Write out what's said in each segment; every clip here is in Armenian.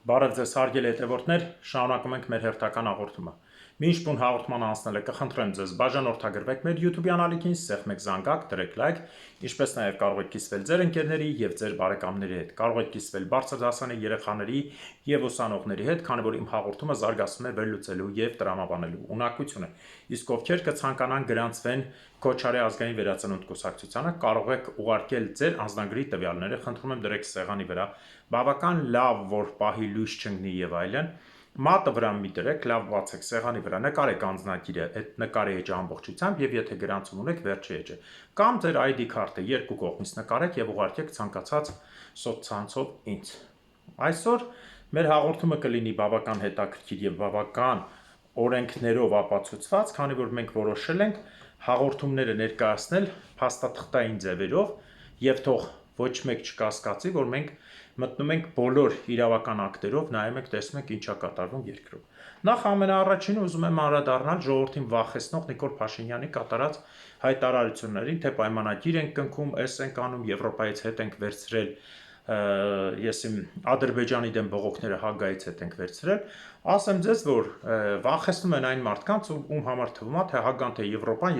Բարև ձեզ հարգելի հետևորդներ, շարունակում ենք մեր հերթական հաղորդումը։ Մինչ բուն հաղորդման անցնելը կխնդրեմ ձեզ բաժանորդագրվեք մեր YouTube ալիքին, սեղմեք զանգակ, դրեք լայք, ինչպես նաև կարող եք կիսվել ձեր ընկերների եւ ձեր բարեկամների հետ։ Կարող եք կիսվել բարձր դասանի երեխաների եւ ուսանողների հետ, քանի որ իմ հաղորդումը զարգացնում է վերլուծելու եւ տրամաբանելու ունակությունը։ Իսկ ովքեր կցանկանան գրանցվեն Քոչարի ազգային վերածնունդ կուսակցությանը, կարող եք ուղարկել ձեր անձնագրի տվյալները, խնդրում եմ դրեք սեղանի վրա, բավական լավ, որ պահի լույս չընկնի եւ այլն։ Մատը վրա մի դրեք, լավ բացեք սեղանի վրա, նկարեք անձնագիրը, այդ նկարի էջը ամբողջությամբ եւ եթե գրանցում ունեք վերջի էջը, կամ ձեր ID քարտը երկու կողմից նկարեք եւ ուղարկեք ցանկացած սոցցանցով ինձ։ Այսօր մեր հաղորդումը կլինի բավական հետաքրքիր եւ բավական օրենքներով ապացուցված, քանի որ մենք որոշել ենք հաղորդումները ներկայացնել փաստաթղթային ձևերով եւ թող ոչ մեկ չկասկածի, որ մենք մտնում ենք բոլոր իրավական ակտերով, նայում ենք, տեսնում ենք ինչա կատարվում երկրում։ Նախ ամենաառաջինը ուզում եմ անդրադառնալ ժողովրդին վախեցնող Նիկոլ Փաշինյանի կատարած հայտարարություններին, թե պայմանագիր ենք կնքում, էս ենք անում, Եվրոպայից հետ ենք վերցրել, Ադրբեջանի դեմ բողոքները Հագայից հետ ենք վերցրել, ասեմ ձեզ, որ վախեցնում են այն մարդկանց, ում համար թվում է, թե Հագան, թե Եվրոպան,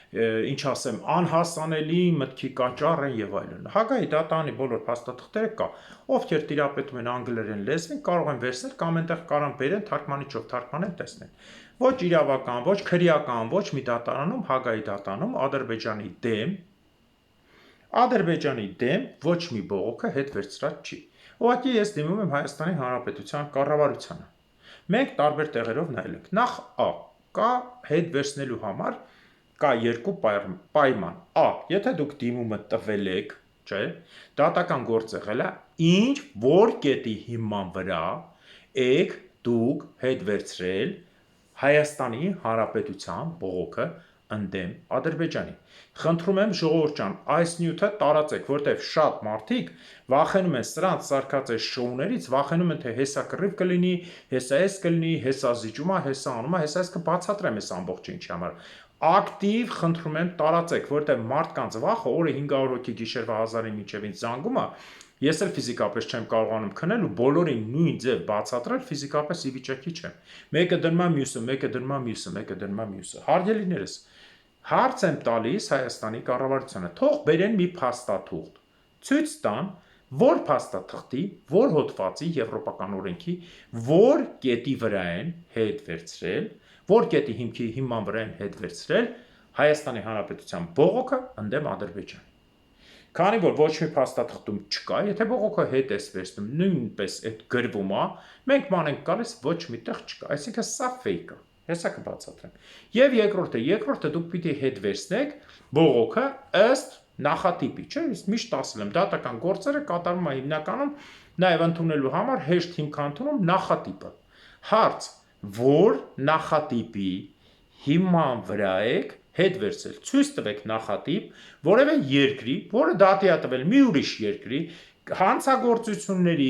ինչ ասեմ, անհասանելի մտքի կաճառ են եւ այլն։ Հագայի դատանի բոլոր փաստաթղթերը կա, ովքեր տիրապետում են անգլերեն լեզվին, կարող են վերցնել կամ այնտեղ կարան բերեն թարգմանիչով թարգմանեն տեսնեն։ Ոչ իրավական, ոչ քրեական, ոչ մի դատարանում, Հագայի դատանում Ադրբեջանի դեմ ոչ մի բողոքը հետ վերցրած չի։ Ուղղակի ես դիմում եմ Հայաստանի Հանրապետության կառավարությանը։ Մենք տարբեր տեղերով նայել ենք։ Նախ կա հետ վերցնելու համար կա երկու պայման։ Եթե դուք դիմումը տվել եք, չէ, դատական գործ եղել է, ինչ որ կետի հիման վրա եք դուք հետ վերցրել Հայաստանի Հանրապետության բողոքը ընդդեմ Ադրբեջանի։ Խնդրում եմ ժողովուրդ ջան, այս նյութը տարածեք, որտեղ շատ մարդիկ վախենում են սրանց սարքած այս շոուներից, վախենում են թե հեսա կռիվ կլինի, հեսա էս կլինի, հեսա զիջումա, հեսա անումա, հեսա ես կբացատրեմ այս ամբողջ ինչի համար։ Ակտիվ խնդրում եմ տարածեք, որտեղ մարդկանց վախը օրը 500 հոգի գիշերվա 1000-ի մինչև ինձ զանգում է, ես էլ ֆիզիկապես չեմ կարողանում քնել ու բոլորին նույն ձև բացատրել, ֆիզիկապես ի վիճակի չեմ։ Մեկը դնում է մյուսը, մեկը դնում է մյուսը, մեկը դնում է մյուսը։ Հարգելիներս, հարց եմ տալիս Հայաստանի կառավարությանը, թող բերեն մի փաստաթուղթ, ցույց տան, որ փաստաթղթի, որ հոդվածի եվրոպական օրենքի, որ կետի վրա են հետ վերցրել, որ կետի հիման վրա են հետ վերցրել Հայաստանի Հանրապետության բողոքը ընդդեմ Ադրբեջանի։ Քանի որ ոչ մի փաստաթղթում չկա, եթե բողոքը հետ ես վերցնում, նույնպես այդ գրվում է, մենք ման ենք գալիս ոչ միտեղ չկա, այսինքն սա fake է։ Հեսա կբացատրեմ։ Եվ երկրորդը դուք պիտի հետ վերցնեք բողոքը ըստ նախատիպի, չէ՞, իսկ միշտ ասել եմ, դատական գործերը կատարվում է հիմնականում նաև ընդունելու համար հեշտ հիմք ընդունում նախատիպը։ Հարց, որ նախատիպի հիման վրա եք հետ վերցրել, ցույց տվեք նախատիպ, որևէ երկրի, որը դատի է տվել մի ուրիշ երկրի, հանցագործությունների,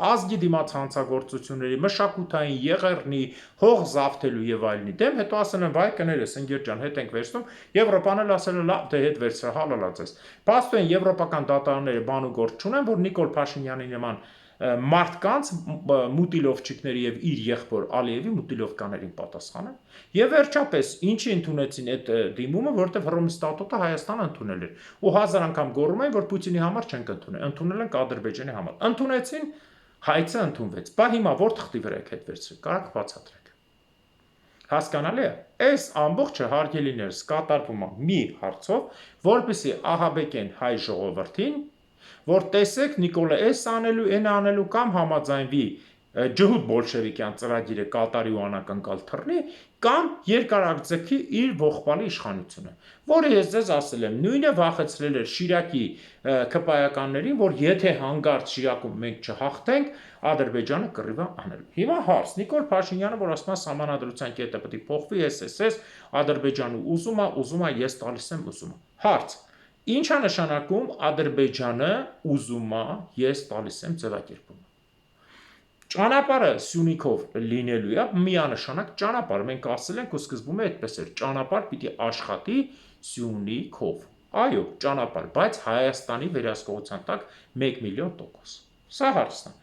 ազգի դիմաց հանցագործությունների, մշակութային, եղեռնի, հող զավթելու եւ այլնի դեմ, հետո ասել են, վայ կներես, ընկեր ջան, հետ ենք վերցնում, Եվրոպան էլ ասել է, լավ, դե հետ վերցրա, հալալացես։ Փաստորեն եվրոպական դատարանները բան ու գործ չունեն, որ Նիկոլ Փաշինյանի նման մարդկանց մուտիլովչիկների եւ իր եղբոր Ալիևի մուտիլովկաներին պատասխանեն։ Եվ վերջապես ինչի ընդունեցին այդ դիմումը, որտեղ Հռոմի ստատուտը Հայաստանը ընդունել էր։ Ու 1000 անգամ գոռում էին, որ Պուտինի համար չենք ընդունել, ընդունել են Ադրբեջանի համար։ Ընդունեցին, հայցը ընդունվեց։ Բա հիմա որ թղթի վրա եք հետ վերցրել, կարաք բացատրեք։ Հասկանալի է։ Այս ամբողջը հարգելիներս կատարվում է մի հարցով, որպեսզի ահաբեկեն հայ ժողովրդին, որ տեսեք Նիկոլը էս անելու, այն անելու կամ համաձայնվի ջհուդ բոլշևիկյան ծրագիրը կատարի ու անակնկալ թռնի, կամ երկարակձգի իր ողբալի իշխանությունը, որը ես ձեզ ասել եմ, նույնը վախեցրել էր Շիրակի քպայականներին, որ եթե հանգարց Շիրակում մենք չհաղթենք, Ադրբեջանը կռիվը անելու։ Հիմա հարց, Նիկոլ Փաշինյանը, որ ասում է սահմանադրության կետը պետք է փոխվի, էս, Ադրբեջանը ուզում է, ես տալիս եմ ուզում է։ Հարց. Ինչ է նշանակում Ադրբեջանը ուզում է, ես տալիս եմ ձևակերպումը։ Ճանապարհը Սյունիքով լինելու է միանշանակ ճանապարհ, մենք ասել ենք ու սկզբում այդպես էր, ճանապարհ պիտի աշխատի Սյունիքով։ Այո, ճանապարհ, բայց Հայաստանի վերահսկողության տակ 1 միլիոն %։ Սա հարցն է։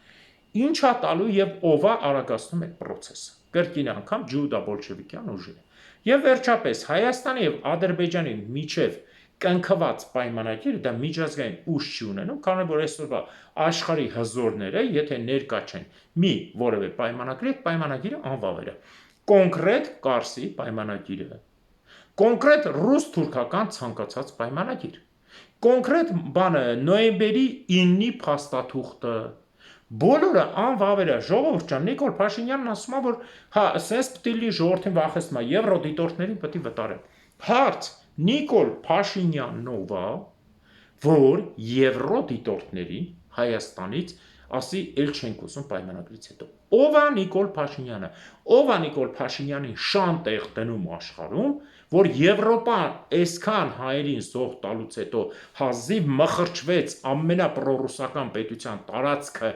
ինչա տալու եւ ովա արագացնում այդ process-ը։ Կրկին անգամ ջուդա-բոլշևիկյան ուժերը։ Եվ վերջապես Հայաստանի եւ Ադրբեջանի միջև կնքված պայմանագիրը դա միջազգային ուժ չի ունենում, քանի որ այսօրվա աշխարհի հզորները, եթե ներկա չեն մի որևէ պայմանագրի, այդ պայմանագիրը անվավեր է։ Կոնկրետ Կարսի պայմանագիրը, կոնկրետ ռուս-թուրքական ցանկացած պայմանագիր, կոնկրետ բանը նոյեմբերի 9-ի փաստաթուղթը, բոլորը անվավեր է։ Ժողովուրդ ջան, Նիկոլ Փաշինյանն ասում է, որ հա, սենց պիտի լի ժողովրդին վախեցնա, եվրոդիտորդներին պիտի վտարեն։ Հարց. Նիկոլ Փաշինյանով է, որ եվրոդիտորդներին Հայաստանից ասի էլ չենք ուզում պայմանագրից հետո։ Ով է Նիկոլ Փաշինյանը։ Ով է Նիկոլ Փաշինյանի շան տեղ դնում աշխարհում, որ Եվրոպան այսքան հայերին զոհ տալուց հետո հազիվ մխրճվեց ամենապրոռուսական պետության տարածքը,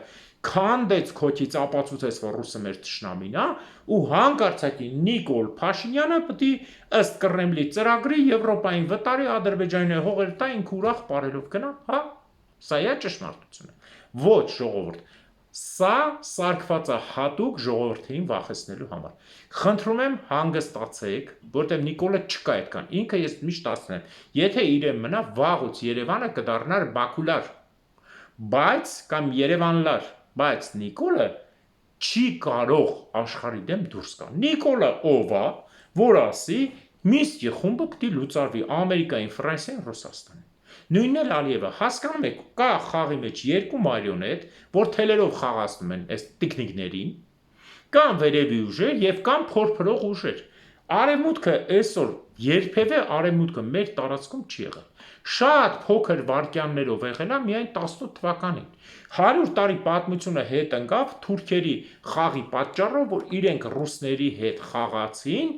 քանդեց քոչից, ապացուցեց, որ ռուսը մեր թշնամին է, ու հանկարծակի Նիկոլ Փաշինյանը պետք է ըստ Կրեմլի ծրագրի Եվրոպային վտարի, Ադրբեջանի հողեր տա, ինքը ուրախ բարելով գնա, հա, սա է ճշմարտությունը։ Ոչ, ժողովուրդ, սա սարքված է հատուկ ժողովրդին վախեցնելու համար։ Խնդրում եմ հանգստացեք, որտեղ Նիկոլը չկա այդքան, ինքը ես միշտ ասում եմ, եթե իրեն մնա վաղուց Երևանը կդառնար Բաքուլար, բայց կամ Երևանլար, բայց Նիկոլը չի կարող աշխարհի դեմ դուրս գա։ Նիկոլը ով է, որ ասի Մինսկի խումբը պիտի լուծարվի Ամերիկային, Ֆրանսիային, Ռուսաստանին։ Նույնն էլ Ալիևը, հասկանում եք, կա խաղի մեջ երկու մարիոնետ, որ թելերով խաղացնում են այս տիկնիկներին, կան վերևի ուժեր եւ կան փորփրող ուժեր։ Արևմուտքը այսօր երբևէ արևմուտքը մեր տարածքում չի եղել։ Շատ փոքր վարկյաններով եղել է միայն 18 թվականին։ 100 տարի պատմությունը հետ ընկավ թուրքերի խաղի պատճառով, որ իրենք ռուսների հետ խաղացին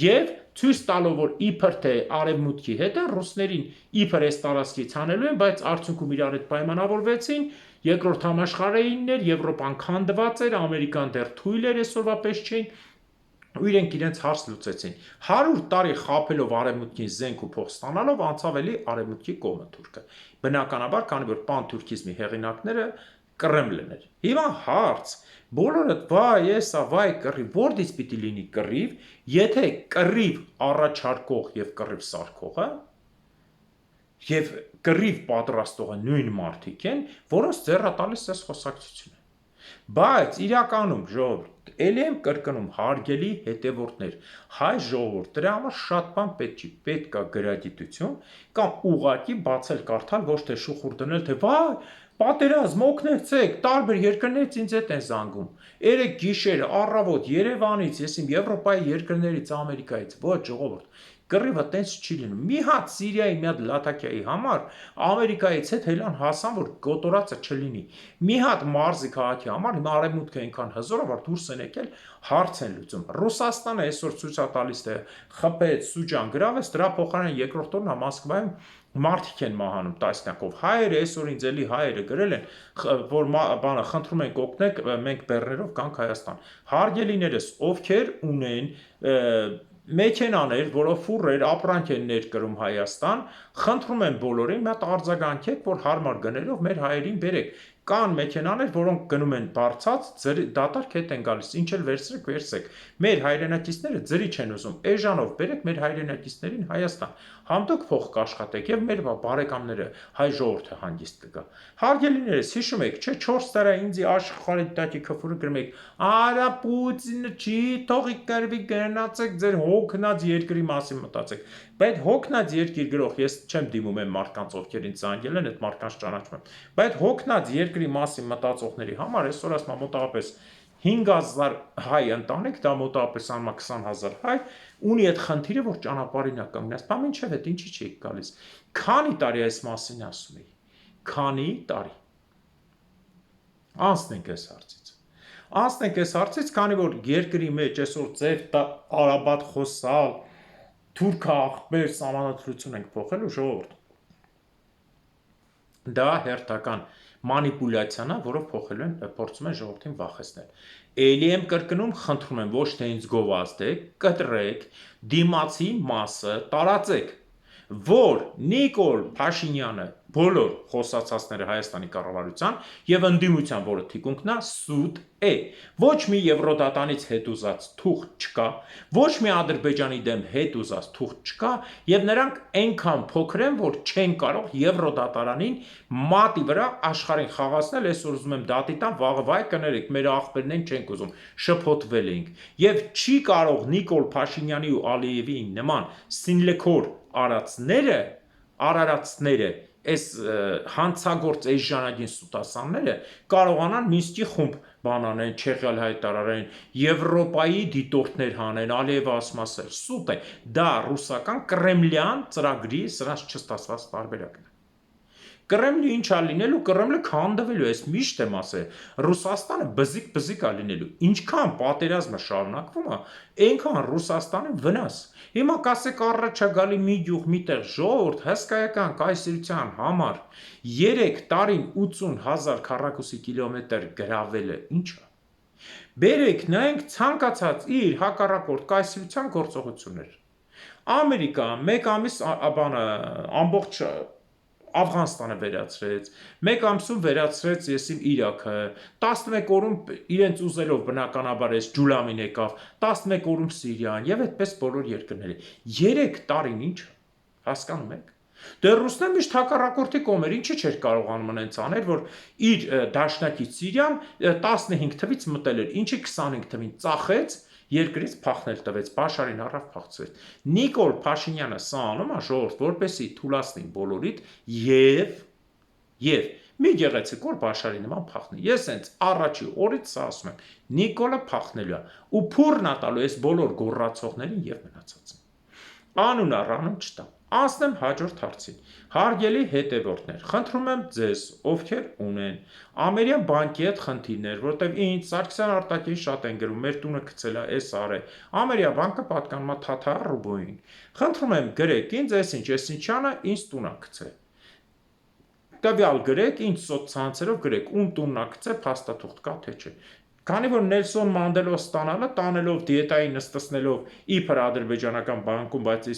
եւ ցույց տալով, որ իբր թե արևմուտքի հետ է ռուսներին իբր այս տարածքից հանելու են, բայց արդյունքում իրար հետ պայմանավորվեցին, երկրորդ համաշխարհայինն էր, Եվրոպան քանդված էր, Ամերիկան դեռ թույլ էր, այսօրվա պես չէին, ու իրենք իրենց հարց լուծեցին։ 100 տարի խաբելով արևմուտքին զենք ու փող ստանալով անցավ էլի արևմուտքի կողմը թուրքը։ Բնականաբար, քանի որ պանթուրքիզմի հեղինակները Կրեմլն էր։ Հիմա հարց. բոլորը վայ, էսա, վայ, կռիվ, որտից պիտի լինի կռիվ, եթե կռիվ առաջարկող եւ կռիվ սարքողը եւ կռիվ պատրաստողը նույն մարդիկ են, որոնց ձեռը տալիս էս խոսակցությունը։ Բայց իրականում ժողովուրդ, ելի եմ կրկնում, հարգելի հետևորդներ, հայ ժողովուրդ, դրա համար շատ բան պետք չի, պետք է գրագիտություն կամ ուղղակի բացել կարդալ, ոչ թե շուխուր դնել, թե վայ, պատերազմ, օգնեցեք, տարբեր երկրներից ինձ հետ են զանգում։ Երեք գիշեր, առավոտ Երևանից, ես իմ Եվրոպայի երկրներից, Ամերիկայից, ոչ ժողովուրդ, կռիվը տենց չի լինում։ Մի հատ Սիրիայի մի հատ Լաթակիայի համար Ամերիկայից հետ հելան հասան, որ կոտորածը չլինի։ Մի հատ մարզի քաղաքի համար հիմա արևմուտքը այնքան հզոր է, որ դուրս են եկել հարց են լուծում։ Ռուսաստանը այսօր ցույց է տալիս, թե խփեց, Սուջան գրավեց, դրա փոխարեն երկրորդ օրն Մոսկվայում մարդիկ են մահանում տասնյակով։ Հայերը այսօր ինձ էլի հայերը գրել են, որ բանը խնդրում ենք օգնեք, մենք բեռներով կանք Հայաստան։ Հարգելիներս, ովքեր ունեն մեքենաներ, որով ֆուրեր, ապրանք են ներկրում Հայաստան, խնդրում եմ բոլորին մի հատ արձագանքեք, որ հարմար գներով մեր հայերին բերեք։ Կան մեքենաներ, որոնք գնում են բարձած, դատարկ հետ են գալիս, ինչ էլ վերցրեք, վերցրեք։ Մեր հայրենակիցները ձրի չեն ուզում, էժանով բերեք մեր հայրենակիցներին Հայաստան։ Համտոք փող կաշխատեք եւ մեր բարեկամները հայ ժողովուրդը հանգիստ կգա։ Հարգելիներս, հիշում եք, չէ 4 տարի ինձ աշխարհի տակի քֆուրը գրում եք, արա Պուտինը չի, թողի կրվի գնացեք ձեր հոգնած երկրի մասին մտածեք։ Բայց հոգնած երկիր գրող ես չեմ դիմում այն մարդկանց, ովքեր ինձ զանգել են, այդ մարդկանց ճանաչում եմ։ Բայց հոգնած երկրի մասին մտածողների համար այսօր ասում մոտավորապես 5000 հայ ընտանիք, դա մոտավորապես 20000 հայ, ունի այդ խնդիրը, որ ճանապարհին է կանգնած։ Բա մինչև այդ ինչի՞ չի գալիս։ Քանի տարի այս մասին ասում էի։ Քանի տարի։ Անցնենք այս հարցից։ Անցնենք այս հարցից, քանի որ երկրի մեջ այսօր ձեր տարաբատ խոսալ, թուրքա աղբեր սահմանադրություն ենք փոխելու ժողովուրդ։ Դա հերթական մանիպուլյացիան է, որով փոխելու են, փորձում են ժողովրդին վախեցնել։ Էլի եմ կրկնում, խնդրում եմ, ոչ թե ինձ գովազդեք, կտրեք, դիմացի մասը տարածեք, որ Նիկոլ Փաշինյանը բոլոր խոսացածները Հայաստանի կառավարության եւ ընդդիմության, որը թիկունքն է, սուտ է։ Ոչ մի Եվրոդատանից հետուզած թուղթ չկա, ոչ մի Ադրբեջանի դեմ հետուզած թուղթ չկա, եւ նրանք այնքան փոքր են, որ չեն կարող Եվրոդատարանին մատի վրա աշխարհին խաղացնել, այսօր ուզում եմ դատի տան, վաղը վայ կներեք, մեր աղբերն են չենք ուզում, շփոթվել ենք։ Եվ չի կարող Նիկոլ Փաշինյանի ու Ալիևի նման սինլեքոր արարածները, այս հանցագործ այս ժանագին սուտասանները կարողանան Մինսկի խումբ բանանեն, Չեխիալ հայտարարեն, Եվրոպայի դիտորդներ հանեն, Ալիևը ասում ասել, սուտ է, դա ռուսական կրեմլյան ծրագրի սրանց չստացված տարբերակն է։ Կրեմլը ինչ է լինելու, Կրեմլը քանդվելու է, ես միշտ եմ ասել, Ռուսաստանը բզիկ-բզիկ է լինելու, ինչքան պատերազմը շարունակվում է, այնքան Ռուսաստանը վնաս։ Հիմա կասեք առաջագալի մի գյուղ միտեղ ժողովուրդ հսկայական կայսրության համար 3 տարին 80,000 քառակուսի կիլոմետր գրավելը ինչ է։ Բերեք նայենք ցանկացած իր հակառակորդ կայսրության գործողություններ։ Ամերիկան մեկ ամիս բանը ամբողջ Աֆղանստանը վերացրեց, մեկ ամսում վերացրեց եսիմ Իրաքը, 11 օրում իրենց ուզելով բնականաբար էս Ջուլամին եկավ, 11 օրում Սիրիան եւ այդպես բոլոր երկրները։ 3 տարին ինչ հասկանում եք։ Դե ռուսները միշտ հակառակորդի կողմեր, ինչի չէր կարողանում այնց անել, որ իր դաշնակից Սիրիան 15 թվից մտել էր, ինչի 25 թվին ծախեց երկրից փախնել տվեց, Բաշարին առավ փախցրեց։ Նիկոլ Փաշինյանը սա անում է ժողովուրդ, որպեսի թուլացնի բոլորիդ եւ մի գեղեցիկ որ Բաշարի նման փախնի։ Ես հենց առաջի օրից սա ասում եմ, Նիկոլը փախնելու է ու փուրն է տալու այս բոլոր գոռացողներին եւ մնացածին։ Անուն առանուն չտամ։ Անցնեմ հաջորդ հարցին։ Հարգելի հետևորդներ, խնդրում եմ ձեզ, ովքեր ունեն ամերիկյան բանկի հետ խնդիրներ, որտեղ ինձ Սարգսյան Արտակին շատ են գրում, մեր տունը գցել է, էս արե։ Ամերիկյան բանկը պատկանում է Թաթար Ռուբոյին։ Խնդրում եմ գրեք ինձ, այս ինչյանը ինձ տուն է գցել։ Տվյալ գրեք, ինձ սոցցանցերով գրեք, ում տունն է գցել, փաստաթուղթ կա թե չէ։ Քանի որ Նելսոն Մանդելո ստանալը տանելով դիետայի նստեցնելով իբր ադրբեջանական բանկում, բայց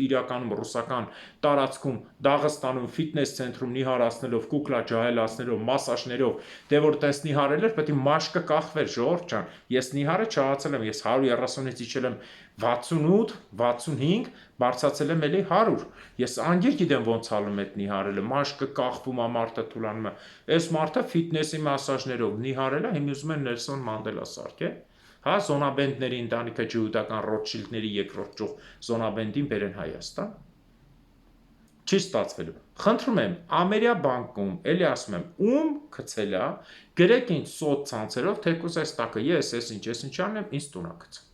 իրականում ռուսական տարածքում Դաղստանում ֆիթնես ցենտրում նիհարացնելով, կուկլա ջահելացնելով, մասաժներով, դե որ տես նիհարել էր, պետք է մաշկը կախվեր, ժողովուրդ ջան։ Ես նիհարը չհացել եմ, ես 130-ից իջել եմ 68, 65, բարձացել եմ էլի 100։ Ես անգիր գիտեմ ոնց ալում այդ նիհարելը, մաշկը կախվում է, մարդը թուլանում է։ Այս մարդը ֆիթնեսի մասաժներով նիհարել է, հիմա ուզում են Նելսոն Մանդելա սարքել։ Հա, զոնաբենդների ընտանիքը ջհուդական Ռոթշիլդների երկրորդ ճյուղ զոնաբենդին բերեն Հայաստան։ Չի ստացվելու։ Խնդրում եմ, Ամերիկա բանկում, էլի ասում եմ, ում գցել է, գրեք ինձ սոցցանցերով, թեկուզ այս տակը ես ինչան եմ, ինձ տուն է գցել։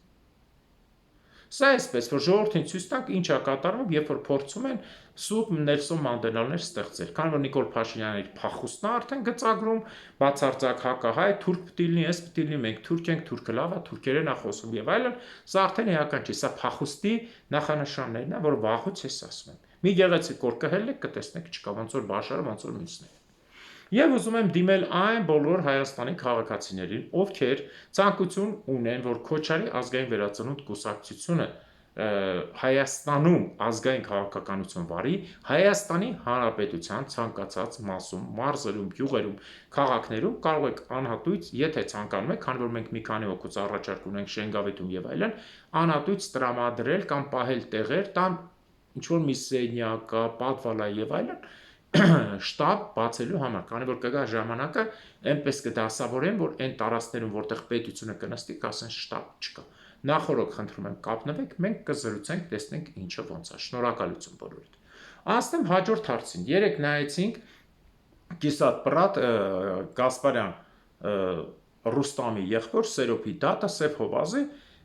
Սա այսպես, որ ժողովրդին ցույց տանք ինչ է կատարվում, երբ որ փորձում են սուտ Նելսոն Մանդելաներ ստեղծել։ Քանի որ Նիկոլ Փաշինյանի փախուստն է արդեն գծագրում, բացարձակ հակահայ, թուրք պիտի լինի, էս պիտի լինի, մենք թուրք ենք, թուրքը լավ է, թուրքերեն է խոսում եւ այլն, սա արդեն էական չի, սա փախուստի նախանշաններն է, որ վաղուց ես ասում եմ։ Մի գեղեցիկ որ կհելեք կտեսնեք, չկա ոնց որ Բաշարը, ոնց որ մյուսն է։ Եվ ուզում եմ դիմել այն բոլոր Հայաստանի քաղաքացիներին, ովքեր ցանկություն ունեն, որ Քոչարի ազգային վերածնունդ կուսակցությունը Հայաստանում ազգային քաղաքականություն վարի, Հայաստանի Հանրապետության ցանկացած մասում, մարզերում, գյուղերում, քաղաքներում կարող եք անհատույց, եթե ցանկանում եք, քանի որ մենք մի քանի հոգուց առաջարկ ունենք Շենգավիթում եւ այլն, անհատույց տրամադրել կամ պահել տեղեր, տան ինչ որ մի սենյակ, պատվալա եւ այլն շտաբ բացելու համար, քանի որ կգա ժամանակը այնպես կդասավորեն, որ այն տարածքներում, որտեղ պետությունը կնստի, կասեն շտաբ չկա։ Նախորդ խնդրում եմ կապնվեք, մենք կզրուցենք, տեսնենք ինչը ոնց է։ Շնորհակալություն բոլորիդ։ Անցնեմ հաջորդ հարցին։ Երեք նայեցինք Կիսատ Պրատ Գասպարյան Ռուստամի եղբոր Սերոփի դատը Սև Հովազի,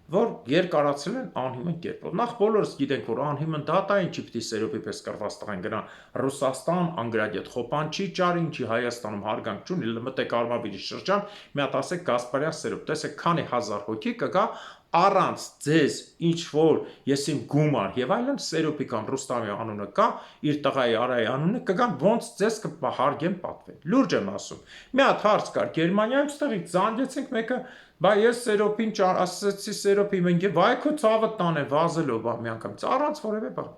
որ երկարացրել են անհիմն կերպով։ Նախ բոլորս գիտենք, որ անհիմն դատա ինչի պիտի Սերոփի պես կրված տղեն գնա Ռուսաստան, անգրագետ Խոպանչի ճար, ինչի Հայաստանում հարգանք չունի, մտեք Արմավիրի շրջան, մի հատ ասեք Գասպարյան Սերոփ, տեսեք քանի հազար հոգի կգա առանց ձեզ ինչ որ եսիմ գումար եւ այլն Սերոփի կամ Ռուստամի անունը կա, իր տղայի Արայի անունը կգան ոնց ձեզ կհարգեն պատվեն։ Լուրջ եմ ասում։ Մի հատ հարց կար Գերմանիայից տեղից զանգեցինք մեկը, բա ես Սերոփին ասացի Սերոփի մենք վայ քո ցավը տանե վազելով մի անգամ առանց որևէ բան։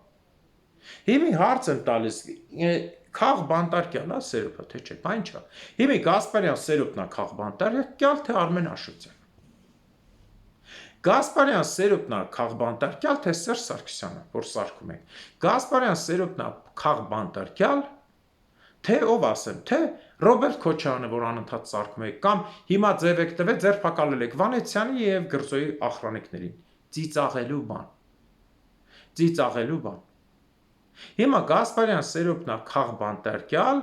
Հիմի հարց եմ տալիս, քաղ բանտարկյալ է Սերոպը, թե չէ, բան չա։ Հիմի Գասպարյան Սերոպն է քաղ բանտարկյալ, թե Արմեն Աշոտյան։ Գասպարյան Սերոպն է քաղ բանտարկյալ, թե Սերժ Սարգսյանը, որ սարքում է։ Գասպարյան Սերոպն է քաղ բանտարկյալ, թե ով ասեմ, թե Ռոբերտ Քոչարյանը, որ անընդհատ սարքում է, կամ հիմա ձև եք տվել, ձերբակալել եք Վանեցյանի եւ Գրծոյի ախրանիկներին։ Ծիծաղելու բան։ Ծիծաղելու բան։ Հիմա Գասպարյան Սերոպն է քաղ բանտարկյալ,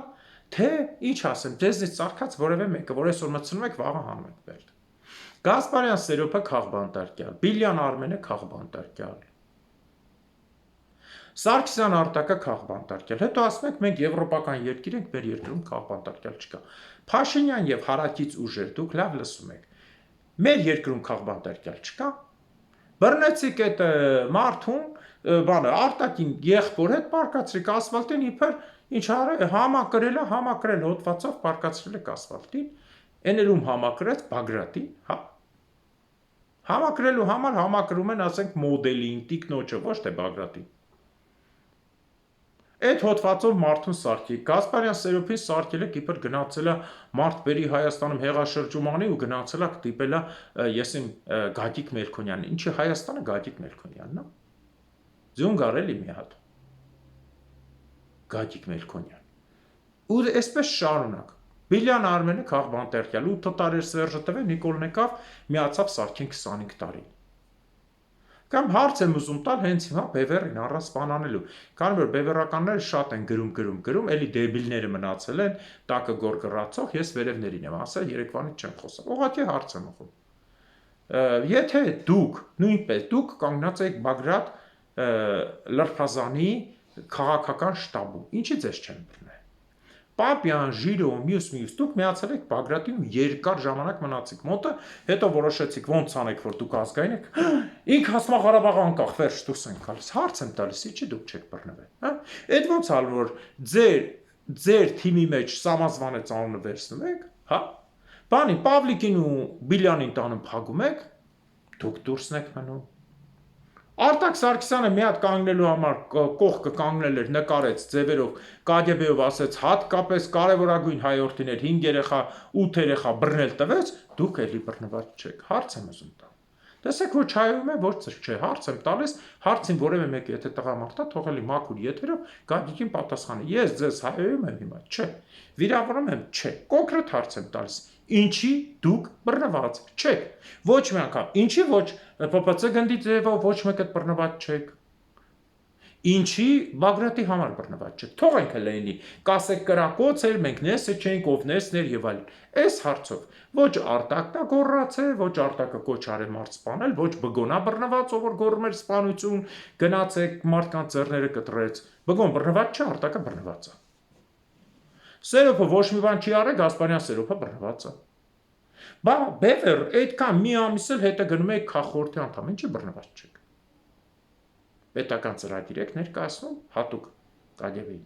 թե ինչ ասեմ, դեզնից ծարքած որևէ մեկը, որ այսօր մտցնում եք, վաղը հանում եք բերդ։ Գասպարյան Սերոպը քաղ բանտարկյալ, Բիլյան Արմենը քաղ բանտարկյալ։ Սարգսյան Արտակը քաղ բանտարկյալ։ Հետո ասում եք, մենք եվրոպական երկիր ենք, մեր երկրում քաղ բանտարկյալ չկա։ Փաշինյան եւ հարակից ուժեր, դուք լավ լսում եք։ Մեր երկրում քաղ բանտարկյալ չկա։ Բռնեցիք այդ մարդուն, բանը Արտակին եղբոր հետ պարկացրիք ասֆալտին, իբր ինչ արել, համակրել հոդվածով պարկացրել եք ասֆալտին, էներում համակրեց Բագրատին, հա։ Համակրելու համար համակրում են, ասենք, մոդելին, տիկնոջը, ոչ թե Բագրատին։ Այդ հոդվածով մարդուն սարքի, Գասպարյան Սերոպին սարքել եք, իբր գնացել է մարդ բերի Հայաստանում հեղաշրջումանի ու գնացել է դիպել է ես իմ Գագիկ Մելքոնյանին, ինչի Հայաստանը Գագիկ Մելքոնյանն է։ Ձյուն գարելի մի հատ։ Գագիկ Մելքոնյան։ Ու այսպես շարունակ։ Բիլյան Արմենը քաղ բանտարկյալ, 8 տարի Սերժը տվել, Նիկոլն եկավ, միացավ սարքին 25 տարի։ Կամ հարց եմ ուզում տալ հենց հիմա Բևերին առանց անելու, քանի որ բևերականները շատ են գրում, էլի դեբիլները մնացել են, տակը գորգռացող, ես վերևներին եմ ասել, Երևանից չեմ խոսում։ Ուղղակի հարց եմ ուղղում։ Եթե դուք, նույնպես դուք կանգնած եք Բագրատ Լրփազանի քաղաքական շտաբում, ինչի ձեզ չեն բռնել։ Պապյան, Ժիրո, մյուս, դուք միացել եք Բագրատին ու երկար ժամանակ մնացիք մոտը, հետո որոշեցիք ոնց անեք, որ դուք ազգային եք, ինք հասմա Ղարաբաղ անկախ, վերջ դուրս ենք գալիս, հարց եմ տալիս, ինչի դուք չեք բռնվել, հա։ Այդ ոնց ալ որ ձեր թիմի մեջ Սամազվանեց անունը վերցնում եք, հա։ Բանի Պավլիկին ու Բիլյանին տանում փակում եք, դուք դուրսն եք մնում։ Արտակ Սարգսյանը մի հատ կանգնելու համար կողքը կանգնել էր, նկարեց ձևերով, KGB-ով ասեց, հատկապես կարևորագույն հայորդին էր 5 երեխա, 8 երեխա բռնել տվեց, դուք էլի բռնված չեք։ Հարց եմ ուզում տալ։ Տեսեք, որ չայում է, ոչ չէ, հարց եմ տալիս, հարցին որևէ մեկը եթե տղամարդ է, թողելի մաքուր եթերով Գագիկին պատասխանի։ Ես ձեզ հայում եմ հիմա, չէ։ Վիրավորում եմ, չէ։ Կոնկրետ հարց եմ տալիս։ Ինչի դուք բռնված չեք։ Ոչ մի անգամ, ինչի ոչ ՊՊՑ գնդի ձևով ոչ մեկը բռնված չեք։ Ինչի Բագրատի համար բռնված չեք։ Թողենք հլեինի, կասեք կրակոց էր, մենք նեսը չենք, ով նեսն էր եւ այլն։ Այս հարցով ոչ Արտակն է գոռացել, ոչ Արտակը կոչ արել մարդ սպանել, ոչ Բգոնա բռնված, ով որ գոռում էր սպանություն, գնացեք մարդկանց ձեռները կտրեց։ Բգոն բռնված չէ, Արտակը բռնված է։ Սերոպը ոչ մի բան չի արել, Գասպարյան Սերոպը բռնված է։ Բա Բևեր այդքան մի ամիս էլ հետը գնում եք քաղաքորդի անդամ, ինչի բռնված չեք։ Պետական ծրագիր եք ներկայացնում հատուկ KGB-ի։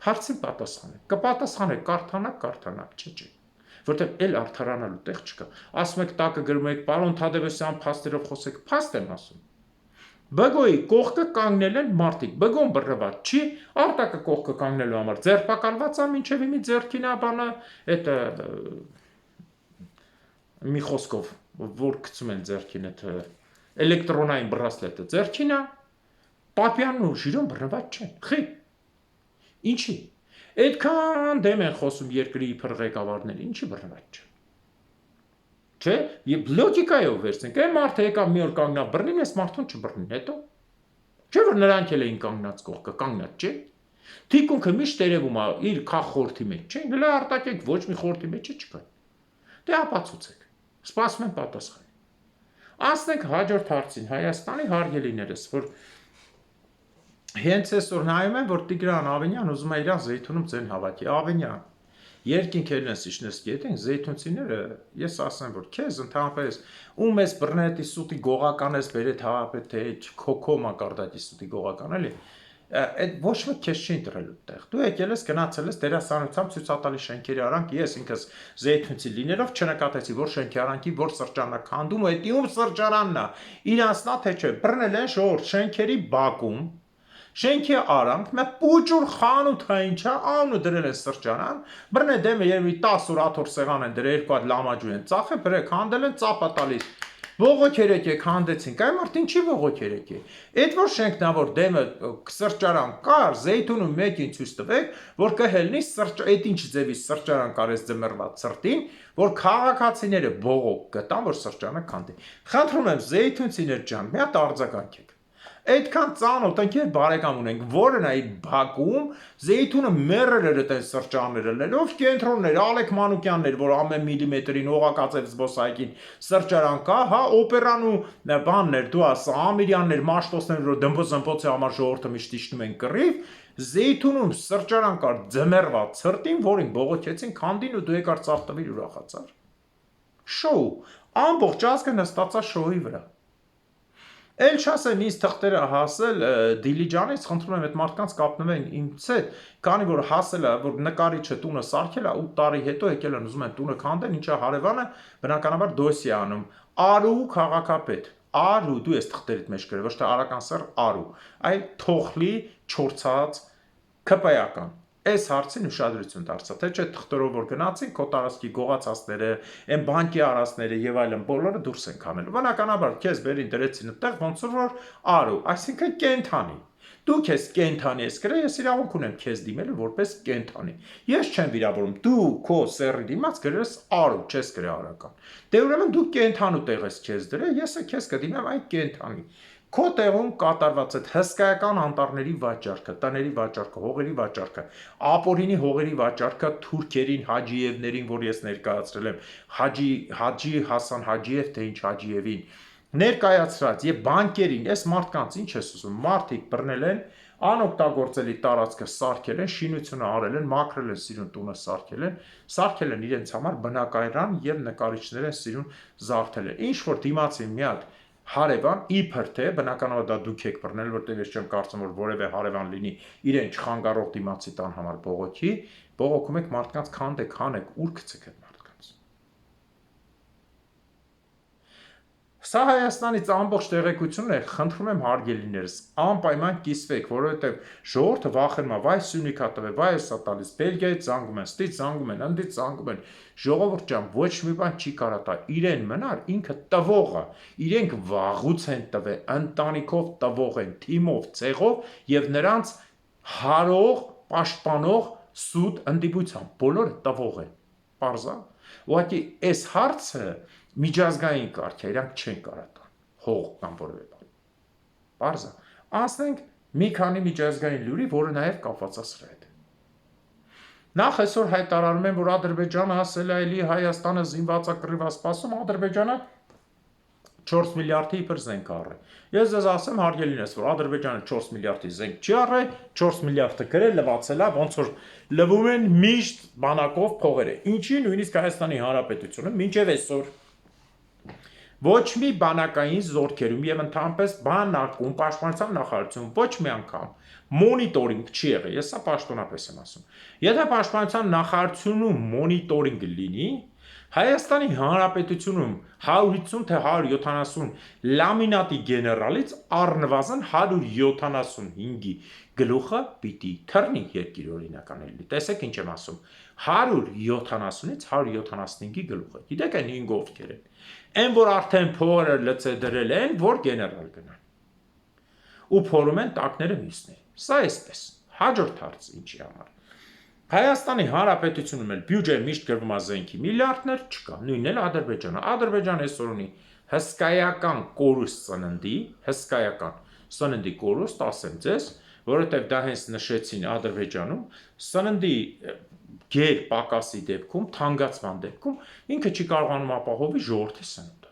Հարցին պատասխանեք, կպատասխանեք, կարթանակ, չէ։ Որտեղ էլ արդարանալու տեղ չկա։ Ասում եք տակը գրում եք, պարոն Թադևոսյան, փաստերով խոսեք, փաստ եմ ասում։ Բգոյի կողքը կանգնել են մարդիկ, Բգոն բռնված չի, Արտակը կողքը կանգնելու համար ձերբակալված է, մինչև իմի ձերքին է բանը, այդ մի խոսքով, որ գցում են ձերքին այդ էլեկտրոնային բրասլետը ձերքին է, Պապյանն ու Ժիրոն բռնված չեն, խի։ Ինչի։ Այդքան դեմ են խոսում երկրի իբր ղեկավարների, ինչի բռնված չեն։ Չէ, եւ լոգիկայով վերցնենք, այն մարդը եկավ մի օր կանգնավ բռնին, այս մարդուն չբռնին, հետո։ Չէ՞ որ նրանք էլ էին կանգնած կողքը, կանգնած չէ։ Թիկունքը միշտ երևում է իր քաղաքորդի մեջ, չէ՞, հələ արտակեք ոչ մի խորհրդի մեջ չկա։ Դե ապացուցեք։ Սպասում են պատասխան։ Անցնենք հաջորդ հարցին, Հայաստանի հարգելիներս, որ հենց այսօր նայում են, որ Տիգրան Ավենյան ուզում է իր Զեյթունում ձեն հավաքի։ Ավենյան, երկինքերն ես իշնես գետեն, Զեյթունցիները, ես ասեմ, որ քեզ ընդհանրապես ու մեզ բռնետի սուտի գողական ես բերետ հավապետ թե քոքո մակարդակի սուտի գողական էլի։ Այդ ոչ մի քեզ չի ընտրելու տեղ։ Դու եկել ես գնացել ես դերասանությամբ ցույցատալի շենքերի արանք, ես ինքս Զեյթունցի լինելով չնկատեցի, որ շենքի արանքի որ սրճարանա քանդում, այդ ում սրճարանն է։ Իրանցնա թե չէ, բռնել են շորտ շենքերի բակում։ Շենքի արանք, մե պուճուր խանութային չէ, անու դրել են սրճարան, բռնե դեմը երևի 10 օր աթոր սեղան են դրել, երկու հատ լամաջու են ծախել, բրեք հանդել են, ծապա տալիս։ Ողոք երեկ հանդեցինք, այ մարդին չի ողոք երեկ։ Այդ որ շենքն ա որ դեմը սրճարան կար, Զեյթունում մեկին ցույց տվեք, որ կհելնի այդ ինչ ձևի սրճարան կարես ձմեռված սրտին, որ քաղաքացիները բողոք գտան, որ սրճարանը քանդի։ Խնդրում եմ Զեյթունցիներ ջան, մի հատ արձագանքեք։ Այդքան ծանոթ ընկեր բարեկամ ունենք, որն այդ Բաքվում Զեյթունը մեռել էր այդ սրճարանները լելով կենտրոններ, Ալեք Մանուկյաններ, որ ամեն միլիմետրին օղակացել զբոսայգին սրճարան կա, հա, օպերան ու բաններ, դու ասա, Ամիրյաններ, Մաշտոցներ, որ դմբոզմբոցի համար ժողովուրդը միշտ իջնում են կռիվ, Զեյթունում սրճարան կար ձմեռված սրտին, որին բողոքեցին քանդին ու դու եկար ծաղ տվիր ուրախացար։ Շոու, ամբողջ ազգը նստածա շոուի վրա։ Էլ չասեմ ինձ թղթերը հասել Դիլիջանից, խնդրում եմ այդ մարդկանց կապնվեն ինձ հետ, քանի որ հասել է, որ նկարիչը տունը սարքել է 8 տարի հետո եկել են ուզում են տունը քանդեն, ինչա հարևանը բնականաբար դոսի անում։ Արու քաղաքապետ, Արու, դու ես թղթերիդ մեջ գրել, ոչ թե Արական սեր, Արու, այ թոխլի չորցած քպայական։ Այս հարցին ուշադրություն դարձա, թե չէ թղթերով որ գնացին, քո տարածքի գողացածները, այն բանկի արածները եւ այլն բոլորը դուրս են կանել։ Բնականաբար քեզ բերին դրեցին այդտեղ ոնց որ արու, այսինքն կենթանի։ Դու քեզ կենթանի ես գրել, ես իրավունք ունեմ քեզ դիմելու որպես կենթանի։ Ես չեմ վիրավորում, դու քո սերի դիմաց գրել ես արու, չես գրել արական։ Դե ուրեմն դու կենթանու տեղ ես քեզ դրել, ես քեզ կդիմեմ այն կենթանի։ Քո տեղում կատարված այդ հսկայական անտառների վաճառքը, տների վաճառքը, հողերի վաճառքը, ապօրինի հողերի վաճառքը թուրքերին, Հաջիևներին, որ ես ներկայացրել եմ, Հաջի Հասան Հաջիև, թե ինչ Հաջիևին, ներկայացրած եւ բանկերին, այս մարդկանց ինչ ես ուզում, մարդիկ բռնել են, անօգտագործելի տարածքը սարքել են, շինությունը արել են, մաքրել են սիրուն տունը սարքել են իրենց համար բնակարան եւ նկարիչներ են սիրուն զարթել են։ Ինչ որ դիմացի մի հատ հարևան իբր թե բնականաբար դա դուք եք բռնել, որտեղ ես չեմ կարծում որ որևէ հարևան լինի իրեն չխանգարող դիմացի տան համար բողոքի, բողոքում եք մարդկանց քանդեք, հանեք, ուր գցեք այդ մարդկանց։ Սա Հայաստանից ամբողջ տեղեկությունն է, խնդրում եմ հարգելիներս, անպայման կիսվեք, որովհետև ժողովուրդը վախենում է, վայ Սյունիքա տվե, վայ էսա տալիս, Բելգիայից զանգում են, ստից զանգում են, ընդից զանգում են, ժողովուրդ ջան, ոչ մի բան չի կարա տա, իրեն մնար, ինքը տվող է, իրենք վաղուց են տվել, ընտանիքով տվող են, թիմով, ցեղով եւ նրանց հարող, պաշտպանող սուտ ընդդիմությամբ, բոլորը տվող են։ Պարզա։ Ուղղակի այս հարցը միջազգային կարգ է, իրանք չեն կարա տան, հող կամ որևէ բան։ Պարզա։ Անցնենք մի քանի միջազգային լուրի, որը նաև կապված է սրա հետ։ Նախ այսօր հայտարարում են, որ Ադրբեջանը ասել է էլի Հայաստանը զինված է կռիվ սպասում, Ադրբեջանը 4 միլիարդի իբր զենք առել։ Ես ձեզ ասեմ հարգելինս, որ Ադրբեջանը 4 միլիարդի զենք չի առել, 4 միլիարդը գրել լվացել է, ոնց որ լվում են միշտ բանակով փողերը։ Ինչի նույնիսկ Հայաստանի Հանրապետությունը մինչև այսօր ոչ մի բանակային զորքերում եւ ընդհանրապես բանակում պաշտպանության նախարարությունում ոչ մի անգամ մոնիտորինգ չի եղել, ես սա պաշտոնապես եմ ասում։ Եթե պաշտպանության նախարարությունում մոնիտորինգ լինի, Հայաստանի Հանրապետությունում 150 թե 170 լամինատի գեներալից առնվազն 175-ի գլուխը պիտի թռնի երկիր օրինականելի։ Տեսեք ինչ եմ ասում։ 170-ից 175-ի գլուխը։ Գիտեք այն 5 ովքեր են։ Այն որ արդեն փողերը լցե դրել են, որ գեներալ գնան։ Ու փորում են տակները մյուսներին։ Սա էսպես։ Հաջորդ հարց ինչի համար։ Հայաստանի Հանրապետությունում էլ բյուջե միշտ գրվում է զենքի միլիարդներ չկա, նույնն էլ Ադրբեջանը։ Ադրբեջանը այսօր ունի հսկայական կորուստ սննդի կորուստ, ասեմ ձեզ, որովհետև դա հենց նշեցին Ադրբեջանում, սննդի գեր պակասի դեպքում, թանկացման դեպքում ինքը չի կարողանում ապահովի ժողովրդի սնունդը։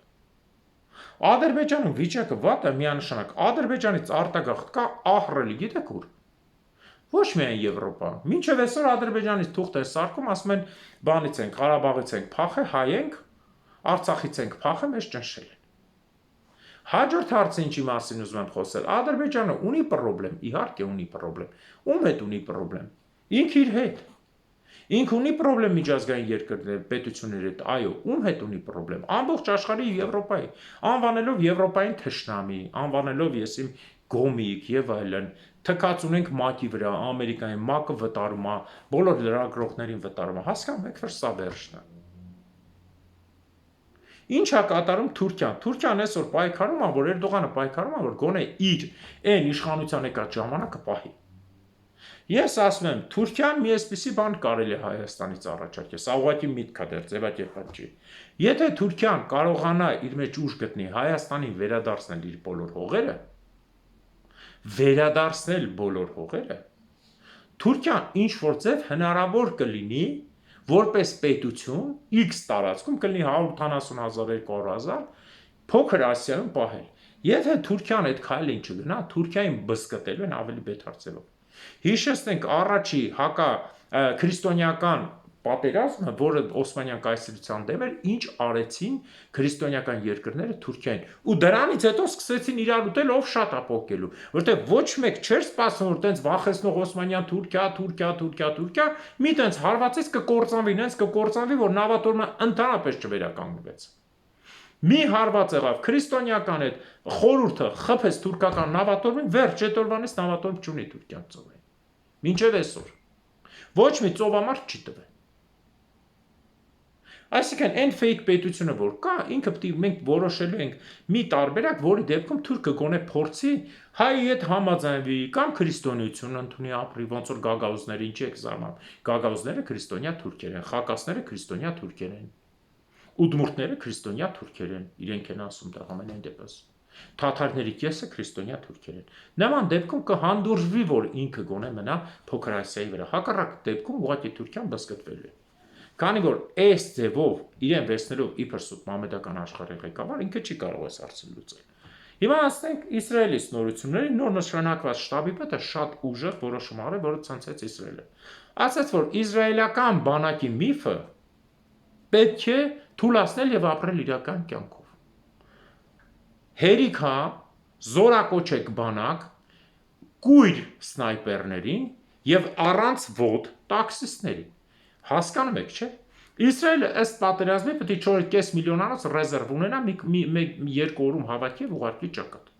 Ադրբեջանում վիճակը վատ է միանշանակ, Ադրբեջանից արտագաղթ կա ահռելի, գիտեք ուր։ Ոչ միայն Եվրոպա։ Մինչև այսօր Ադրբեջանից թուղթ է սարքում, ասում են բանից ենք, Ղարաբաղից ենք փախել, հայ ենք, Արցախից ենք փախել, մեզ ճնշել են։ Հաջորդ հարցը ինչի մասին ուզում եմ խոսել։ Ադրբեջանը ունի պրոբլեմ, իհարկե ունի պրոբլեմ։ Ում հետ ունի պրոբլեմ։ Ինքը իր հետ։ Ինքը ունի պրոբլեմ միջազգային երկրների պետությունների հետ, այո, ում հետ ունի պրոբլեմ։ Ամբողջ աշխարհի Եվրոպայի, անվանելով Եվրոպային թշնամի, անվանելով ես իմ գոմիկ եւ այլն, թքած ունենք ՄԱԿ-ի վրա, Ամերիկայի ՄԱԿ-ը վտարում է, բոլոր լրագրողներին վտարում է, հասկանում եք, որ սա վերջն է։ Ինչ է կատարում Թուրքիան։ Թուրքիան այսօր պայքարում է, որ Էրդողանը պայքարում է, որ գոնե իր այն իշխանության եկած ժամանակը պահի։ Ես ասում եմ, Թուրքիան մի այսպիսի բան կարելի է Հայաստանից առաջարկել, սա ուղղակի միտք է դեռ ձևակերպած չի։ Եթե Թուրքիան կարողանա իր մեջ ուժ գտնի Հայաստանին վերադարձնել բոլոր հողերը, Թուրքիան ինչ որ ձև հնարավոր կլինի որպես պետություն X տարածքում կլինի 180,000 200,000 փոքր Ասիայում պահել։ Եթե Թուրքիան այդ քայլին չգնա, Թուրքիային բզկտելու են ավելի բետար ձևով։ Հիշեցնենք առաջի քրիստոնեական պատերազմը, որը Օսմանյան կայսրության դեմ էր, ինչ արեցին քրիստոնեական երկրները Թուրքիային։ Ու դրանից հետո սկսեցին իրար ուտել, ով շատ է պոկելու, որտեղ ոչ մեկ չէր սպասում, որ տենց վախեցնող Օսմանյան Թուրքիա, մի տենց հարվածից կկործանվի, որ նավատորմը ընդհանրապես չվերականգնվեց։ Մի հարված եղավ քրիստոնեական այդ խորհուրդը խփեց թուրքական նավատորմին, վերջ այդ օրվանից նավատորմ չունի Թուրքիան ծովային։ Մինչև այսօր ոչ մի ծովամարտ չի տվել։ Այսինքն այն fake պետությունը, որ կա, ինքը մենք որոշելու ենք մի տարբերակ, որի դեպքում թուրքը գոնե փորձի հայի հետ համաձայնվի կամ քրիստոնեություն ընդունի ապրի, ոնց որ գագաուզները, ինչի եք զարմանում։ Գագաուզները քրիստոնյա թուրքեր են, խակասները քրիստոնյա թուրքեր են։ Ուդմուրտները քրիստոնյա թուրքեր են, իրենք են ասում դա ամենայն դեպս։ Թաթարների կեսը քրիստոնյա թուրքեր են։ Նման դեպքում կհանդուրժվի, որ ինքը գոնե մնա Փոքր Ասիայի վրա։ Հակառակ դեպքում ուղղակի Թուրքիան բզկտվելու է։ Քանի որ այս ձևով իրեն վերցնելով իբր սուտ մամեդական աշխարհի ղեկավար, ինքը չի կարող այս հարցը լուծել։ Հիմա ասենք Իսրայելի նորությունների նոր նշանակված շտաբի պետը շատ ուժեղ որոշում արել, որը ցնցեց Իսրայելը։ Ասաց, որ իսրայելական բանակի միֆը պետք է թուլացնել եւ ապրել իրական կյանքով։ Հերիքա զորակոչեք բանակ կույր սնայպերներին եւ առանց ոտ տաքսիստներին։ Հասկանում եք, չէ՞։ Իսրայելը ըստ պատերազմի պետք է 4.5 միլիոնանոց ռեզերվ ունենա երկու օրում հավաքի եւ ուղարկի ճակատ։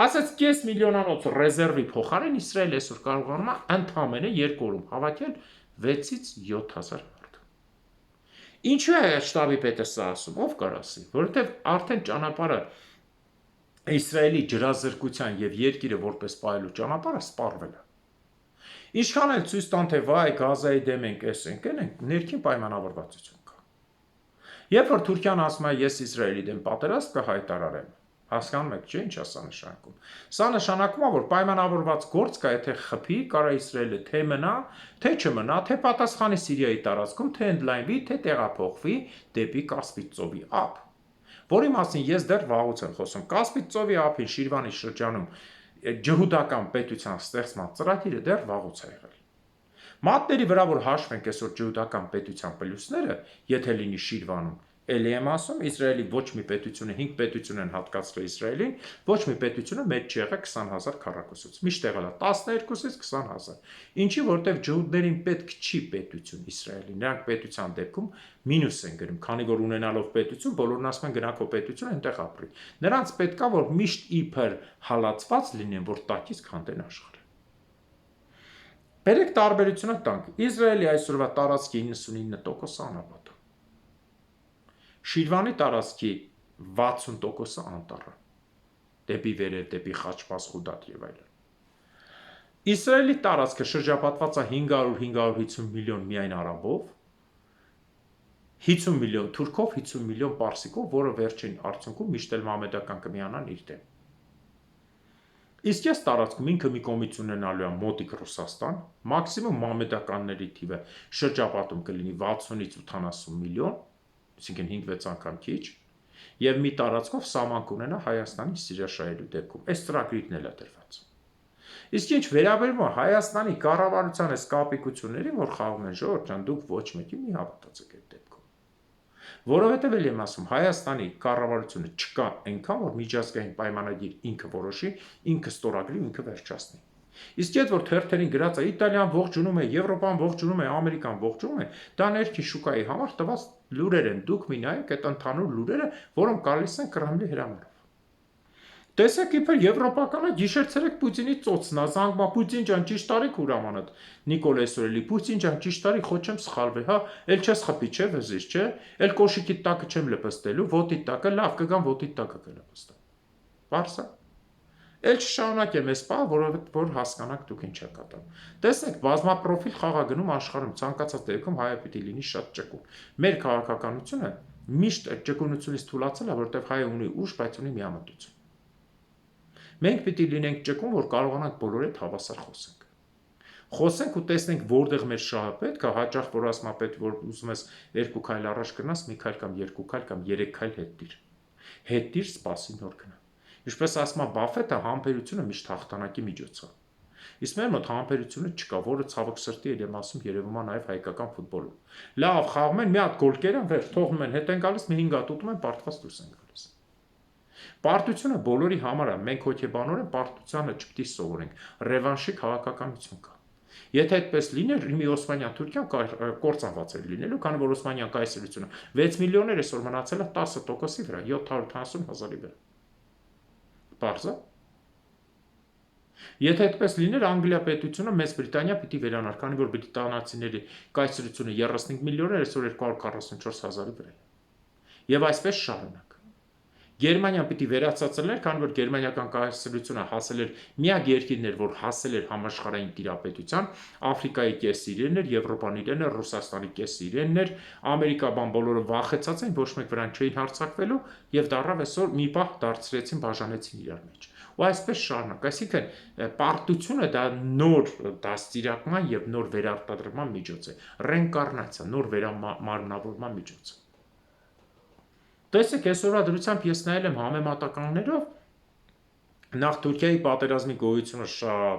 Ասած 5 միլիոնանոց ռեզերվի փոխարեն Իսրայելը այսօր կարողանում է ընդամենը 2 օրում հավաքել 6-ից 7,000 մարդ։ Ինչու է շտաբի պետը սա ասում, ով կար ասի, որովհետեւ արդեն ճանապարհը Իսրայելի ջրազրկության եւ երկիրը որպես պահելու ճանապարհը սպառվել է։ Ինչքան էլ ցույց տան թե վայ Գազայի դեմ ենք, ներքին պայմանավորվածություն կա։ Երբ որ Թուրքիան ասում է ես Իսրայելի դեմ պատերազմ կհայտարարեմ, հասկանում եք, չէ՞, ինչ է սա նշանակում։ Սա նշանակում է, որ պայմանավորված գործ կա, եթե խփի, կարա Իսրայելը թե մնա, թե չմնա, թե պատասխանի Սիրիայի տարածքում, թե ընդլայնվի, թե տեղափոխվի դեպի Կասպից ծովի ափ, որի մասին ես դեռ վաղուց եմ խոսում։ Կասպից ծովի ափին Շիրվանի շրջանում ջհուդական պետության ստեղծման ծրագիրը դեռ վաղուց է եղել։ Մատների վրա որ հաշվենք այսօր ջհուդական պետության պլյուսները, եթե լինի Շիրվանում, ելի եմ ասում, Իսրայելի ոչ մի պետությունը 5 պետություն են հատկացրել Իսրայելին, ոչ մի պետությունը մեծ չի եղել 20,000 քառակուսուց։ Միշտ եղել է 12-ից 20,000։ Ինչի, որտեղ ջհուդներին պետք չի պետություն Իսրայելի։ Նրանք պետության դեպքում մինուս են գրում, քանի որ ունենալով պետություն, բոլորն ասում են գնա քո պետություն այնտեղ ապրի։ Նրանց պետքա որ միշտ իբր հալածված լինեն, որ տակից քանդեն աշխարհը։ Բերեք տարբերությունը տանք։ Իսրայելի այսօրվա տարածքի 99% անապատ։ Շիրվանի տարածքի 60% անտառ, դեպի վերև, դեպի Խաչմազ, Խուդատ եւ այլն։ Իսրայելի տարածքը շրջապատված է 500-550 միլիոն միայն արաբով, 50 միլիոն թուրքով, 50 միլիոն պարսիկով, որը վերջին արդյունքում միշտ էլ մամեդական կմիանան իր դեմ։ Իսկ այս տարածքում ինքը մի կողմից ունենալու է մոտիկ Ռուսաստան, մաքսիմում մամեդականների թիվը շրջապատում կլինի 60-ից 80 միլիոն, այսինքն 5-6 անգամ քիչ, եւ մի տարածքով սահման կունենա Հայաստանի Սիրիաշահելու դեպքում։ Այս ծրագրին էլ է դրված։ Իսկ ինչ վերաբերում է Հայաստանի կառավարության այս կապիկություններին, որ խաղում են ժողովուրդ ջան, դուք ոչ մեկի մի հավատացեք այդ դեպքում։ Որովհետև էլ եմ ասում, Հայաստանի կառավարությունը չկա այնքան, որ միջազգային պայմանագիր ինքը որոշի, ինքը ստորագրի, ինքը վերջացնի։ Իսկ այդ որ թերթերին գրած է Իտալիան ողջունում է, Եվրոպան ողջունում է, Ամերիկան ողջունում է, դա ներքին շուկայի համար տված լուրեր են։ Դուք մի նայեք այդ ընդհանուր լուրերը, որոնք գալիս են Կրեմլի հրամանով։ Տեսեք իբր եվրոպականը գիշեր-ցերեկ Պուտինի ծոցն է, զանգում Պուտին ջան, ճիշտ արի քուրանդ։ Նիկոլ Էսորելի Պուտին ջան, ճիշտ արի, խո չեմ սխալվի, հա, էլ չես խփի, չէ, վզիր, չէ, էլ կոշիկի տակը չեմ լպստելու, ոտի տակը, լավ կգամ ոտի տակը կլպստեմ։ Պարսա։ Էլ չշարունակեմ այս բանը, որովհետև որ հասկանաք դուք ինչ եք կատարում։ Տեսեք, բազմապրոֆիլ խաղագնում աշխարհում ցանկացած դեպքում հայը պիտի լինի շատ ճկուն։ Մեր քաղաքականությունը միշտ այդ ճկունությունից թույլատրել է, որովհետև հայը ունի ուժ, բայց ունի միամտություն։ Մենք պիտի լինենք ճկուն, որ կարողանանք բոլորի հետ հավասար խոսենք։ Խոսենք ու տեսնենք որտեղ մեր շահը պետք է, հաճախ որ ասում է պետք որ ուզում ես 2 քայլ առաջ գնաս, մի քայլ կամ 2 քայլ կամ 3 քայլ հետ դիր։ Հետ դիր, սպասի նոր գնա։ Ինչպես ասում է Բաֆետը, համբերությունը միշտ հաղթանակի միջոց է։ Իսկ մեր մոտ համբերությունը չկա, որը ցավոք սրտի եմ ասում երևում է նաև հայկական ֆուտբոլում։ Լավ, խաղում են, մի հատ գոլ կերան, վերջ, թողնում են, հետ են գալիս, մի 5 հատ ուտում են, պարտված դուրս են գալիս։ Պարտությունը բոլորի համար է, մենք հոգեբանորեն պարտությանը չպիտի սովորենք, ռևանշի քաղաքականություն կա։ Եթե այդպես լիներ, մի Օսմանյան Թուրքիան կործանված էր լինելու, քանի որ Օսմանյան կայսրությունը 6 միլիոներ այսօր մնացել է 10%-ի վրա, 780,000-ի վրա։ Պարզ է։ Եթե այդպես լիներ, Անգլիա պետությունը Մեծ Բրիտանիա պիտի վերանար, քանի որ բրիտանացիների կայսրությունը 35 միլիոն էր, այսօր 244,000-ի վրա։ Եվ այսպես շարունակ։ Գերմանիան պիտի վերացածելներ, քանի որ գերմանիական կայսրությունը հասել էր միակ երկիրն էր, որ հասել էր համաշխարհային տիրապետության, Աֆրիկայի կեսը իրեն էր, Եվրոպան իրեն էր, Ռուսաստանի կեսը իրենն էր, Ամերիկաբան բոլորը վախեցած էին, ոչ մեկ վրան չէին հարձակվելու եւ դառավ այսօր մի պահ դարձրեցին, բաժանեցին իրար մեջ։ Ու այսպես շարունակ, այսինքն պարտությունը դա նոր դաստիարակման եւ նոր վերարտադրման միջոց է, ռենկարնացիա, նոր վերամարմնավորման միջոց է։ Տեսեք, այսօրվա դրությամբ ես նայել եմ համեմատականներով, նախ Թուրքիայի պատերազմի գոյությունը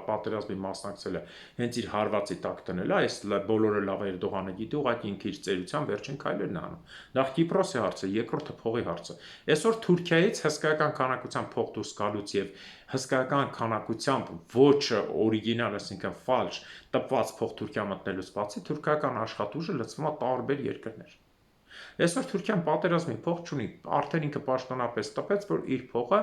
պատերազմի մասնակցելը հենց իր հարվածի տակ դնել է, այս բոլորը լավ Էրդողանը գիտի, ուղղակի ինքը իր ծերության վերջին քայլերն է անում։ Նախ Կիպրոսի հարցը, երկրորդը փողի հարցը։ Այսօր Թուրքիայից հսկայական քանակությամբ փող դուրս գալուց եւ հսկայական քանակությամբ ոչ օրիգինալ, այսինքն ֆալշ տպված փող Թուրքիա մտնելուց բացի թուրքական աշխատուժը լցվում է տարբեր երկրներ։ Այսօր Թուրքիան պատերազմի փող չունի, արդեն ինքը պաշտոնապես տպեց, որ իր փողը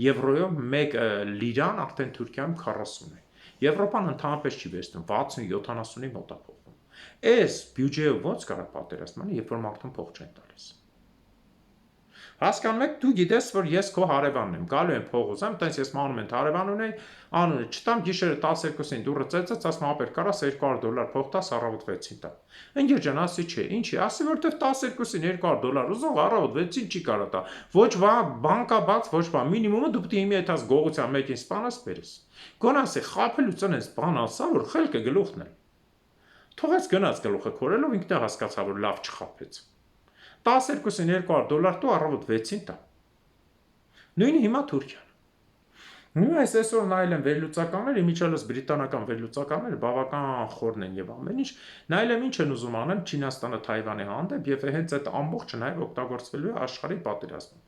եվրոյով 1 լիրան արդեն Թուրքիայում 40 է։ Եվրոպան ընդհանրապես չի վերցնում, 60-70-ի մոտ է փոխում։ Այս բյուջեով ո՞նց կարող պատերազմանը, երբ որ մարդուն փող չեն տալիս։ Հասկանում եք, դու գիտես, որ ես քո հարևանն եմ, գալու եմ փող ուզեմ, տենց ես մանում եմ հարևան ունեի, անունը չտամ, գիշերը 12-ին դուրը ծեծեց, ասում ապեր կարաս $200 փող տաս, առավոտ 6-ին տա։ Ընկեր ջան, ասի չէ, ինչի, ասի որտեվ 12-ին $200 ուզող առավոտ 6-ին չի կարա տա։ Ոչ բանկա բաց, ոչ բան, մինիմումը դու պիտի իմի այդած գողության մեկին սպանաս բերես։ Գոն ասի խափելուց անես բան ասա, որ խելքը գլուխն է։ Թողեց գնաց գլուխը քորելով, ինքն է հասկացա, որ լավ չխափեց։ 12-ին $200 տու առավոտ 6-ին տա։ Նույնը հիմա Թուրքիան։ Նույն այսօր նայել եմ վերլուծականներ, իմիջիալս բրիտանական վերլուծականները բավական խորն են եւ ամեն ինչ, նայել եմ ինչ են ուզում անել Չինաստանը Թայվանի հանդեպ եւ հենց այդ ամբողջը նաեւ օգտագործվելու է աշխարհի պատերազմում։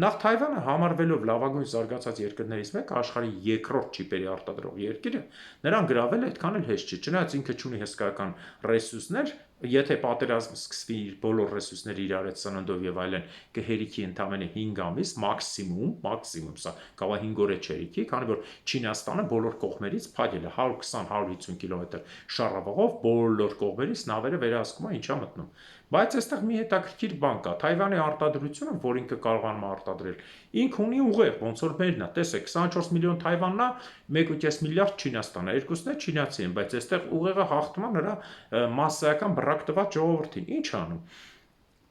Նախ Թայվանը համարվելով լավագույն զարգացած երկրներից մեկը, աշխարհի երկրորդ չիպերի արտադրող երկիրը, նրան գրավել այդքան էլ հեշտ չի, չնայած ինքը ունի հսկայական ռեսուրսներ, եթե պատերազմ սկսվի իր բոլոր ռեսուրսները իրար հետ սննդով եւ այլն կհերիքի ընդամենը 5 ամիս մաքսիմում, սա կարող է 5 օր է չերիքի, քանի որ Չինաստանը բոլոր կողմերից փակել է 120-150 կիլոմետր շառավղով, բոլոր կողմերից նավերը վերահսկում է ինչա մտնում։ Բայց այստեղ մի հետաքրքիր բան կա, Թայվանի արտադրությունը, որ ինքը կարողանում է արտադրել, ինքը ունի ուղեղ, ոնց որ մերն է, տեսեք, 24 միլիոն Թայվանն է, 1.5 միլիարդ Չինաստանը, երկուսն է չինացի են, բայց այստեղ ուղեղը հաղթում է նրա մասսայական բռակ տված ժողովրդին։ Ինչ անում։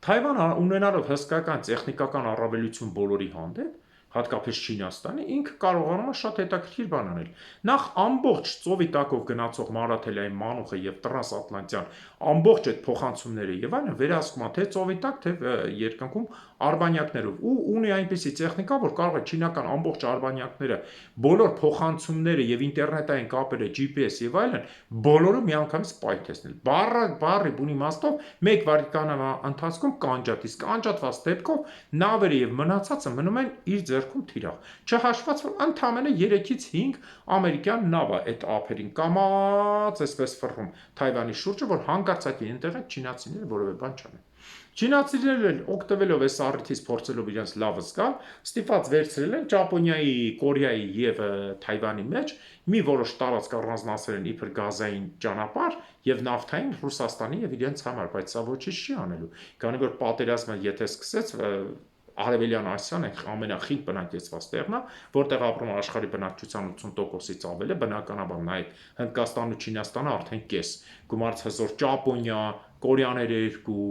Թայվանը ունենալով հսկայական տեխնիկական առավելություն բոլորի հանդեպ, հատկապես Չինաստանի, ինքը կարողանում է շատ հետաքրքիր բան անել։ Նախ ամբողջ ծովի տակով գնացող Մարաթելային մանուխը եւ տրանսատլանտյան ամբողջ այդ փոխանցումները եւ այլն վերահսկում է թե ծովի տակ, թե երկնքում արբանյակներով ու ունի այնպիսի տեխնիկա, որ կարող է չինական ամբողջ արբանյակները, բոլոր փոխանցումները եւ ինտերնետային կապերը, GPS եւ այլն, բոլորը միանգամից պայթեցնել։ Բառի բունի իմաստով 1 վայրկյանի ընթացքում կանջատ, իսկ կանջատված դեպքով նավերը եւ մնացածը մնում են իր ձեռքում թիրախ։ Չհաշված որ ընդամենը 3-ից 5 ամերիկյան նավ է այդ ափերին կամած այսպես ֆռռում Թայվանի շուրջը, որ հանկարծակի այնտեղ չինացիները որևէ բան չանեն։ Չինացիներն էլ օգտվելով այս առիթից փորձելով իրենց լավը զգալ, ստիպված վերցրել են Ճապոնիայի, Կորեայի եւ Թայվանի մեջ մի որոշ տարածք առանձնացրել են իբր գազային ճանապարհ եւ նավթային Ռուսաստանի եւ իրենց համար, բայց սա ոչինչ չի անելու, քանի որ պատերազմը եթե սկսեց Արևելյան Ասիան է ամենախիտ բնակեցված տեղն է, որտեղ ապրում է աշխարհի բնակչության 80%-ից ավել է, բնականաբար նայեք Հնդկաստանն ու Չինաստանը արդեն կես, գումարց հզոր Ճապոնիա, Կորեաները երկու,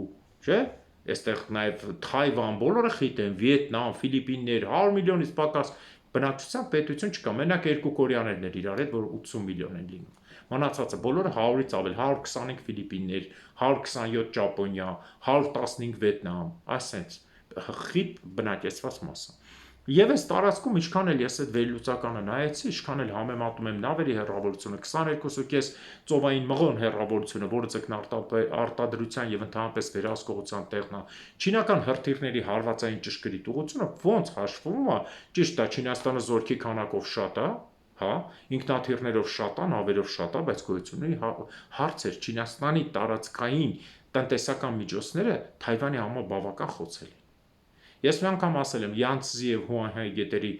չէ՞։ Այստեղ նաև Թայվան, բոլորը խիտ են, Վիետնամ, Ֆիլիպիններ, 100 միլիոնից պակաս բնակչության պետություն չկա, մենակ երկու կորեաներն էր իրար հետ, որ 80 միլիոն են լինում։ Մնացածը բոլորը 100-ից ավել, 125 Ֆիլիպիններ, 127 Ճապոնիա, 115 Վիետնամ, այսպես խիտ բնակեցված մասը։ Եվ այս տարածքում ինչքան էլ ես այդ վերլուծականը նայեցի, ինչքան էլ համեմատում եմ նավերի հեռավորությունը 22.5 ծովային մղոն հեռավորությունը, որը ձկնարտադրության եւ ընդհանրապես վերահսկողության տեղն է, չինական հրթիռների հարվածային ճշգրիտ ուղղությունը ոնց հաշվում է, ճիշտ է, Չինաստանը զորքի քանակով շատ է, հա, ինքնաթիռներով շատ է, նավերով շատ է, բայց գոյությունների հարցեր Չինաստանի տարածքային տնտեսական միջոցները Թայվանի համար բավական խոցելի։ Ես մի անգամ ասել եմ Յանցզի եւ Հուանհայի գետերի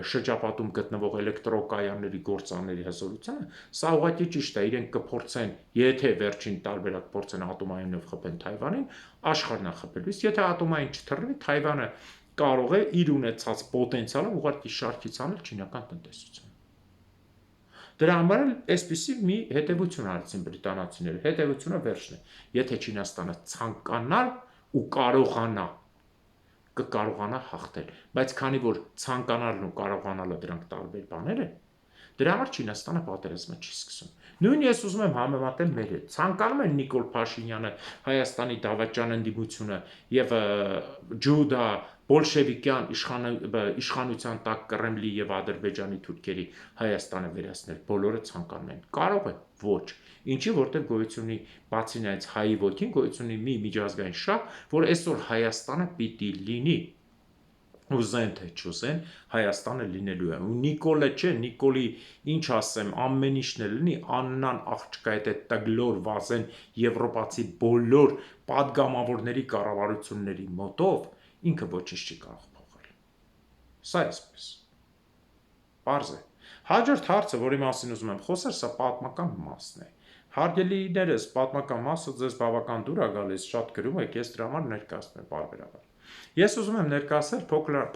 շրջապատում գտնվող էլեկտրոկայանների գործարանների հզորությունը, սա ուղղակի ճիշտ է, իրենք կփորձեն, եթե վերջին տարբերակ փորձեն ատոմայինով խփեն Թայվանին, աշխարհն է խփելու, իսկ եթե ատոմային չթռնի, Թայվանը կարող է իր ունեցած պոտենցիալը ուղղակի շարքից անել չինական տնտեսությունը։ Դրա համար էլ այսպիսի մի հետևություն արեցին բրիտանացիները, հետևությունը վերջն է, եթե Չինաստանը ցանկանալ ու կարողանա կկարողանա հաղթել, բայց քանի որ ցանկանալն ու կարողանալը դրանք տարբեր բաներ են, դրա համար Չինաստանը պատերազմը չի սկսում։ Նույն ես ուզում եմ համեմատել մեր հետ։ Ցանկանում են Նիկոլ Փաշինյանը, Հայաստանի դավաճան ընդդիմությունը եւ Ջուդա բոլշևիկյան իշխանության տակ Կրեմլի եւ Ադրբեջանի թուրքերի Հայաստանը վերացնել։ Բոլորը ցանկանում են։ Կարող է, ոչ։ Ինչի որտեղ գոյություն ունի բացի նայած հայի ոգին գոյություն ունի մի միջազգային շահ, որ այսօր Հայաստանը պիտի լինի ուզեն թե չուզեն Հայաստանը լինելու է։ Ու Նիկոլը չէ, Նիկոլի ինչ ասեմ, ամեն ինչն է լինի, Աննան աղջկա հետ է տգլոր վազեն եվրոպացի բոլոր падգամավորների կառավարությունների մոտով, ինքը ոչինչ չի կարող փոխել։ Սա էսպես։ Պարզ է։ Հաջորդ հարցը, որի մասին ուզում եմ խոսել, սա պատմական մասն է։ Հարգելիներս, պատմական մասը ձեզ բավական դուր է գալիս, շատ գրում եք, ես դրա համար ներկայացնում եմ պարբերաբար։ Ես ուզում եմ ներկայացնել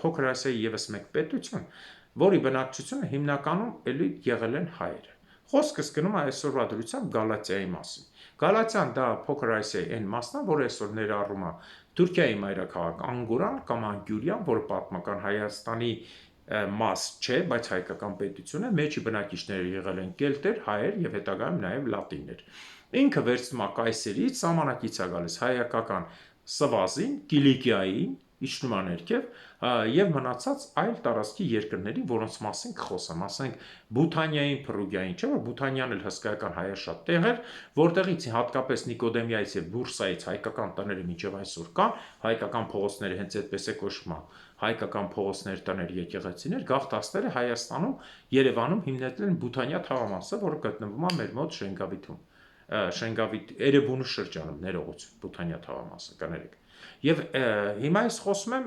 Փոքր Ասիայի ևս մեկ պետություն, որի բնակչությունը հիմնականում էլի եղել են հայերը։ Խոսքս գնում է այսօրվա դրությամբ Գալատիայի մասին։ Գալատիան դա Փոքր Ասիայի այն մասն է, որը այսօր ներառում է Թուրքիայի մայրաքաղաք Անգորան կամ Անգյուրիան, որը պատմական Հայաստանի մաս չէ, բայց հայկական պետություն է, մեջի բնակիչները եղել են կելտեր, հայեր եւ հետագայում նաեւ լատիններ։ Ինքը վերցնում է կայսերից, սահմանակից է գալիս հայկական Սվազին, Կիլիկիային, իջնում է ներքև եւ մնացած այլ տարածքի երկրների, որոնց մասին կխոսեմ, ասենք Բութանիային, Փրուգիային, չէ՞ որ Բութանիան էլ հսկայական հայաշատ տեղ էր, որտեղից հատկապես Նիկոդեմիայից եւ Բուրսայից հայկական տները մինչեւ այսօր կան, հայկական փողոցները հենց այդպես է կոչվում, հայկական փողոցներ, տներ, եկեղեցիներ, գաղթասները Հայաստանում, Երևանում հիմնել են Բութանիա թաղամասը, որը գտնվում է մեր մոտ Շենգավիթում, Շենգավիթ Էրեբունու շրջանում, ներողություն, Բութանիա թաղամասը, կներեք։ Եվ հիմա ես խոսում եմ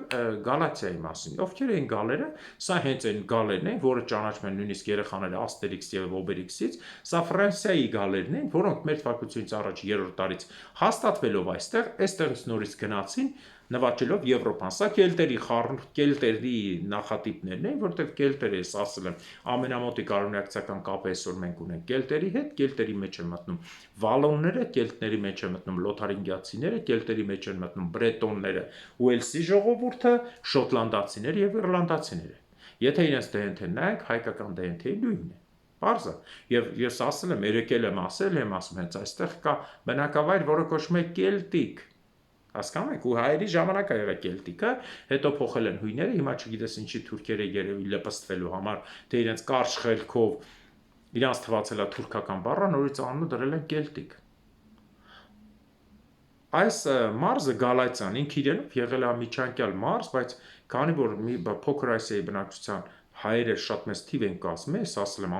Գալատիայի մասին։ Ովքեր էին գալերը, սա հենց այն գալերն են, որը ճանաչում են նույնիսկ երեխաները Աստերիքս եւ Օբելիքսից, սա Ֆրանսիայի գալերն են, որոնք մեր թվակությունից առաջ 3-րդ տարից հաստատվելով այստեղից նորից գնացին, նվաճելով Եվրոպան։ Սա կելտերի նախատիպներն են, որտեղ կելտերը, ես ասել եմ, ամենամոտիկ արոնյակցական կապը այսօր մենք ունենք կելտերի հետ, կելտերի մեջ են մտնում վալոնները, կելտների մեջ են մտնում լոթարինգիացիները, կելտերի մեջ են մտնում բրետոնները, Ուելսի ժողովուրդը, շոտլանդացիները եւ իռլանդացիները։ Եթե իրենց DNT-ն նայեք, հայկական DNT-ի նույնն է։ Պարզ է։ Եւ ես ասել եմ, երեկել եմ ասում հենց այստեղ կա բնակավայր, որը կոչվում է Կելտիկ։ Հասկանում եք, ու հայերի ժամանակ է եղել կելտիկը, հետո փոխել են հույները, հիմա չգիտես ինչի թուրքերը երևի լպստվելու համար, թե իրենց կարճ խելքով իրանց թվացել է թուրքական բառը, նորից անունը դրել են կելտիկ։ Այս մարզը Գալատիան ինքը իրենով եղել է միջանկյալ մարզ, բայց քանի որ մի Փոքր Ասիայի բնակչության հայերը շատ մեծ թիվ են կազմում, ես ասել եմ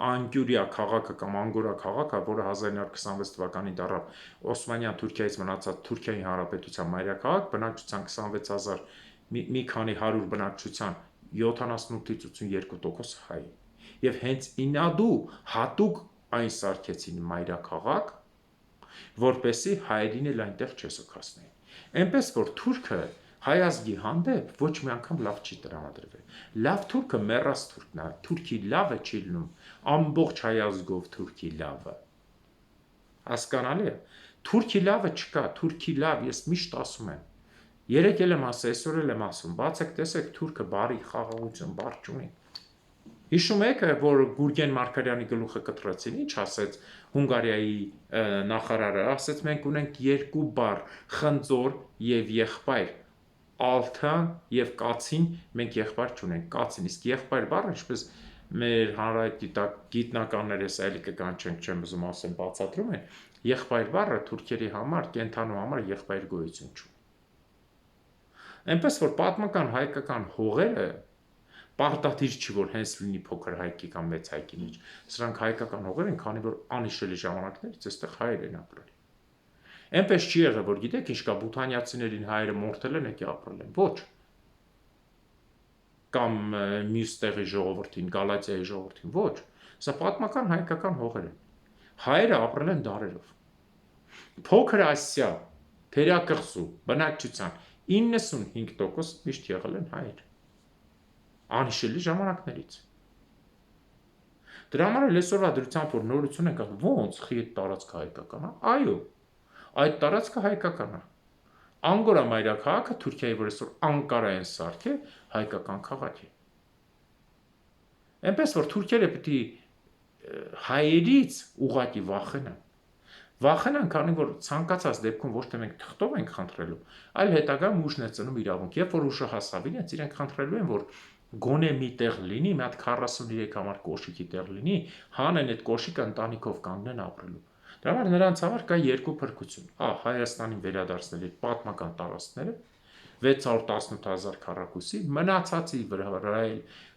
Անկյուրիա քաղաքը կամ Անգորա քաղաքը, որը 1926 թվականին դառավ Օսմանյան Թուրքիայից մնացած Թուրքիայի Հանրապետության մայրաքաղաք, բնակչության 26,000 մի քանի 100 բնակչության 78-ից 82% հայ։ Եվ հենց ինադու հատուկ այն սարքեցին մայրաքաղաք, որպեսզի հայերին էլ այնտեղ չեսոքացնեին։ Էնպես որ թուրքը հայ ազգի հանդեպ ոչ մի անգամ լավ չի տրամադրվել։ Լավ թուրքը մեռած թուրքն է, թուրքի լավը չի լինում ամբողջ հայ ազգով թուրքի լավը։ Հասկանալի է։ Թուրքի լավը չկա, թուրքի լավ, ես միշտ ասում եմ։ Երեք էլ եմ ասել, այսօր էլ եմ ասում, բացեք տեսեք թուրքը բարի խաղաղություն, բար չունի։ Հիշում եք, որ Գուրգեն Մարգարյանի գլուխը կտրեցին, ինչ ասեց Հունգարիայի նախարարը, ասեց մենք ունենք երկու բառ՝ խնձոր եւ եղբայր, ալթան եւ կացին, մենք եղբայր չունենք, կացին, իսկ եղբայր բառը, ինչպես մեր հանրագիտականները սա էլի կկանչեն, չեմ ուզում ասեմ, բացատրում են, եղբայր բառը թուրքերի համար, կենթանու համար եղբայր գոյություն չունի։ Այնպես որ պատմական հայկական հողերը պարտադիր չի, որ հենց լինի փոքր հայքի կամ մեծ հայքի մեջ։ Սրանք հայկական հողեր են, քանի որ անհիշելի ժամանակներից այստեղ հայեր են ապրել։ Այնպես չի եղել, որ գիտեք ինչ կա, բութանյացիներին հայերը մորթել են, եկի ապրել են։ Ոչ։ Կամ մյուս տեղի ժողովրդին, Գալատիայի ժողովրդին, ոչ։ Սա պատմական հայկական հողեր են։ Հայերը ապրել են դարերով։ Փոքր Ասիա, թերակղզու բնակչության 95% միշտ եղել են հայեր։ Անհիշելի ժամանակներից։ Դրա համար էլ այսօրվա դրությամբ որ նորություն ենք ասում, ո՞նց խի այդ տարածքը հայկական է։ Այո, այդ տարածքը հայկական է։ Անգորա մայրաքաղաքը Թուրքիայի, որ այսօր Անկարա են սարքել, հայկական քաղաք է։ Էնպես որ թուրքերը պիտի հայերից ուղղակի վախենան։ Վախենան, քանի որ ցանկացած դեպքում ոչ թե մենք թղթով ենք խնդրելու, այլ հետագայում ուժն է ծնում իրավունք։ Երբ որ ուժը հասավ իրենց, իրենք խնդրելու են, որ գոնե մի տեղ լինի, մի հատ 43 համար կոշիկի տեղ լինի, հանեն այդ կոշիկը ընտանիքով կանգնեն ապրելու։ Դրա համար նրանց համար կա երկու փրկություն։ Հայաստանին վերադարձնել այդ պատմական տարածքները 618,000 քառակուսի, մնացածի վրա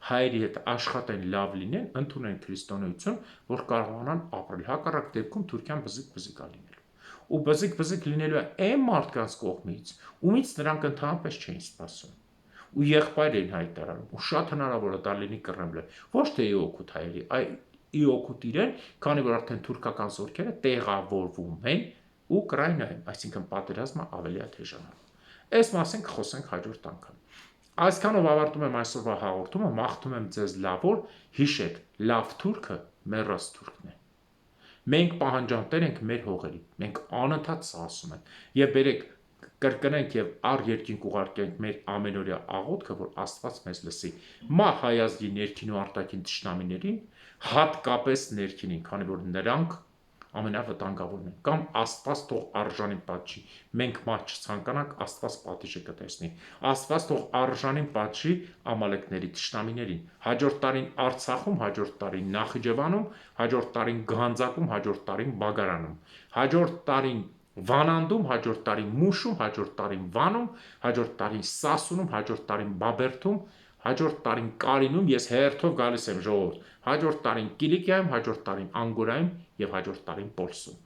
հայերի հետ աշխատեն, լավ լինեն, ընդունեն քրիստոնեություն, որ կարողանան ապրել։ Հակառակ դեպքում Թուրքիան բզիկ-բզիկ է լինելու։ Ու բզիկ-բզիկ լինելու է այն մարդկանց կողմից, ումից նրանք ընդհանրապես չէին սպասում։ Ու եղբայր էին հայտարարում, ու շատ հնարավոր է դա լինի կռնվլը։ Ոչ թե ի օգուտ հայերի, այլ ի օգուտ իրեն, քանի որ արդեն թուրքական զորքերը տեղավորվում են ու կրայնային, այսինքն պատերազմը ավելի է թեժանալու։ Այս մասին կխոսենք հաջորդ անգամ։ Այսքանով ավարտում եմ այսօրվա հաղորդումը, մաղթում եմ ձեզ լավ օր, հիշեք, լավ թուրքը մեռած թուրքն է։ Մենք պահանջատեր ենք մեր հողերի, մենք անընդհատ սա ասում ենք, եւ բերեք կրկնենք եւ առ երկինք ուղարկենք մեր ամենօրյա աղոթքը, որ Աստված մեզ լսի։ Մահ հայ ազգի ներքին ու արտաքին թշնամիներին, հատկապես ներքինին, քանի որ նրանք ամենավտանգավորն են, կամ Աստված թող արժանին պատժի։ Մենք մահ չցանկանանք, Աստված պատիժը կտեսնի։ Աստված թող արժանին պատժի ամալեկների թշնամիներին։ Հաջորդ տարին Արցախում, հաջորդ տարին Նախիջևանում, հաջորդ տարին Գանձակում, հաջորդ տարին Բագարանում, հաջորդ տարին Վանանդում, հաջորդ տարին Մուշում, հաջորդ տարին Վանում, հաջորդ տարին Սասունում, հաջորդ տարին Բաբերդում, հաջորդ տարին Կարինում, ես հերթով գալիս եմ ժողովուրդ, հաջորդ տարին Կիլիկիայում, հաջորդ տարին Անգորայում եւ հաջորդ տարին Պոլսում։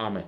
Ամեն։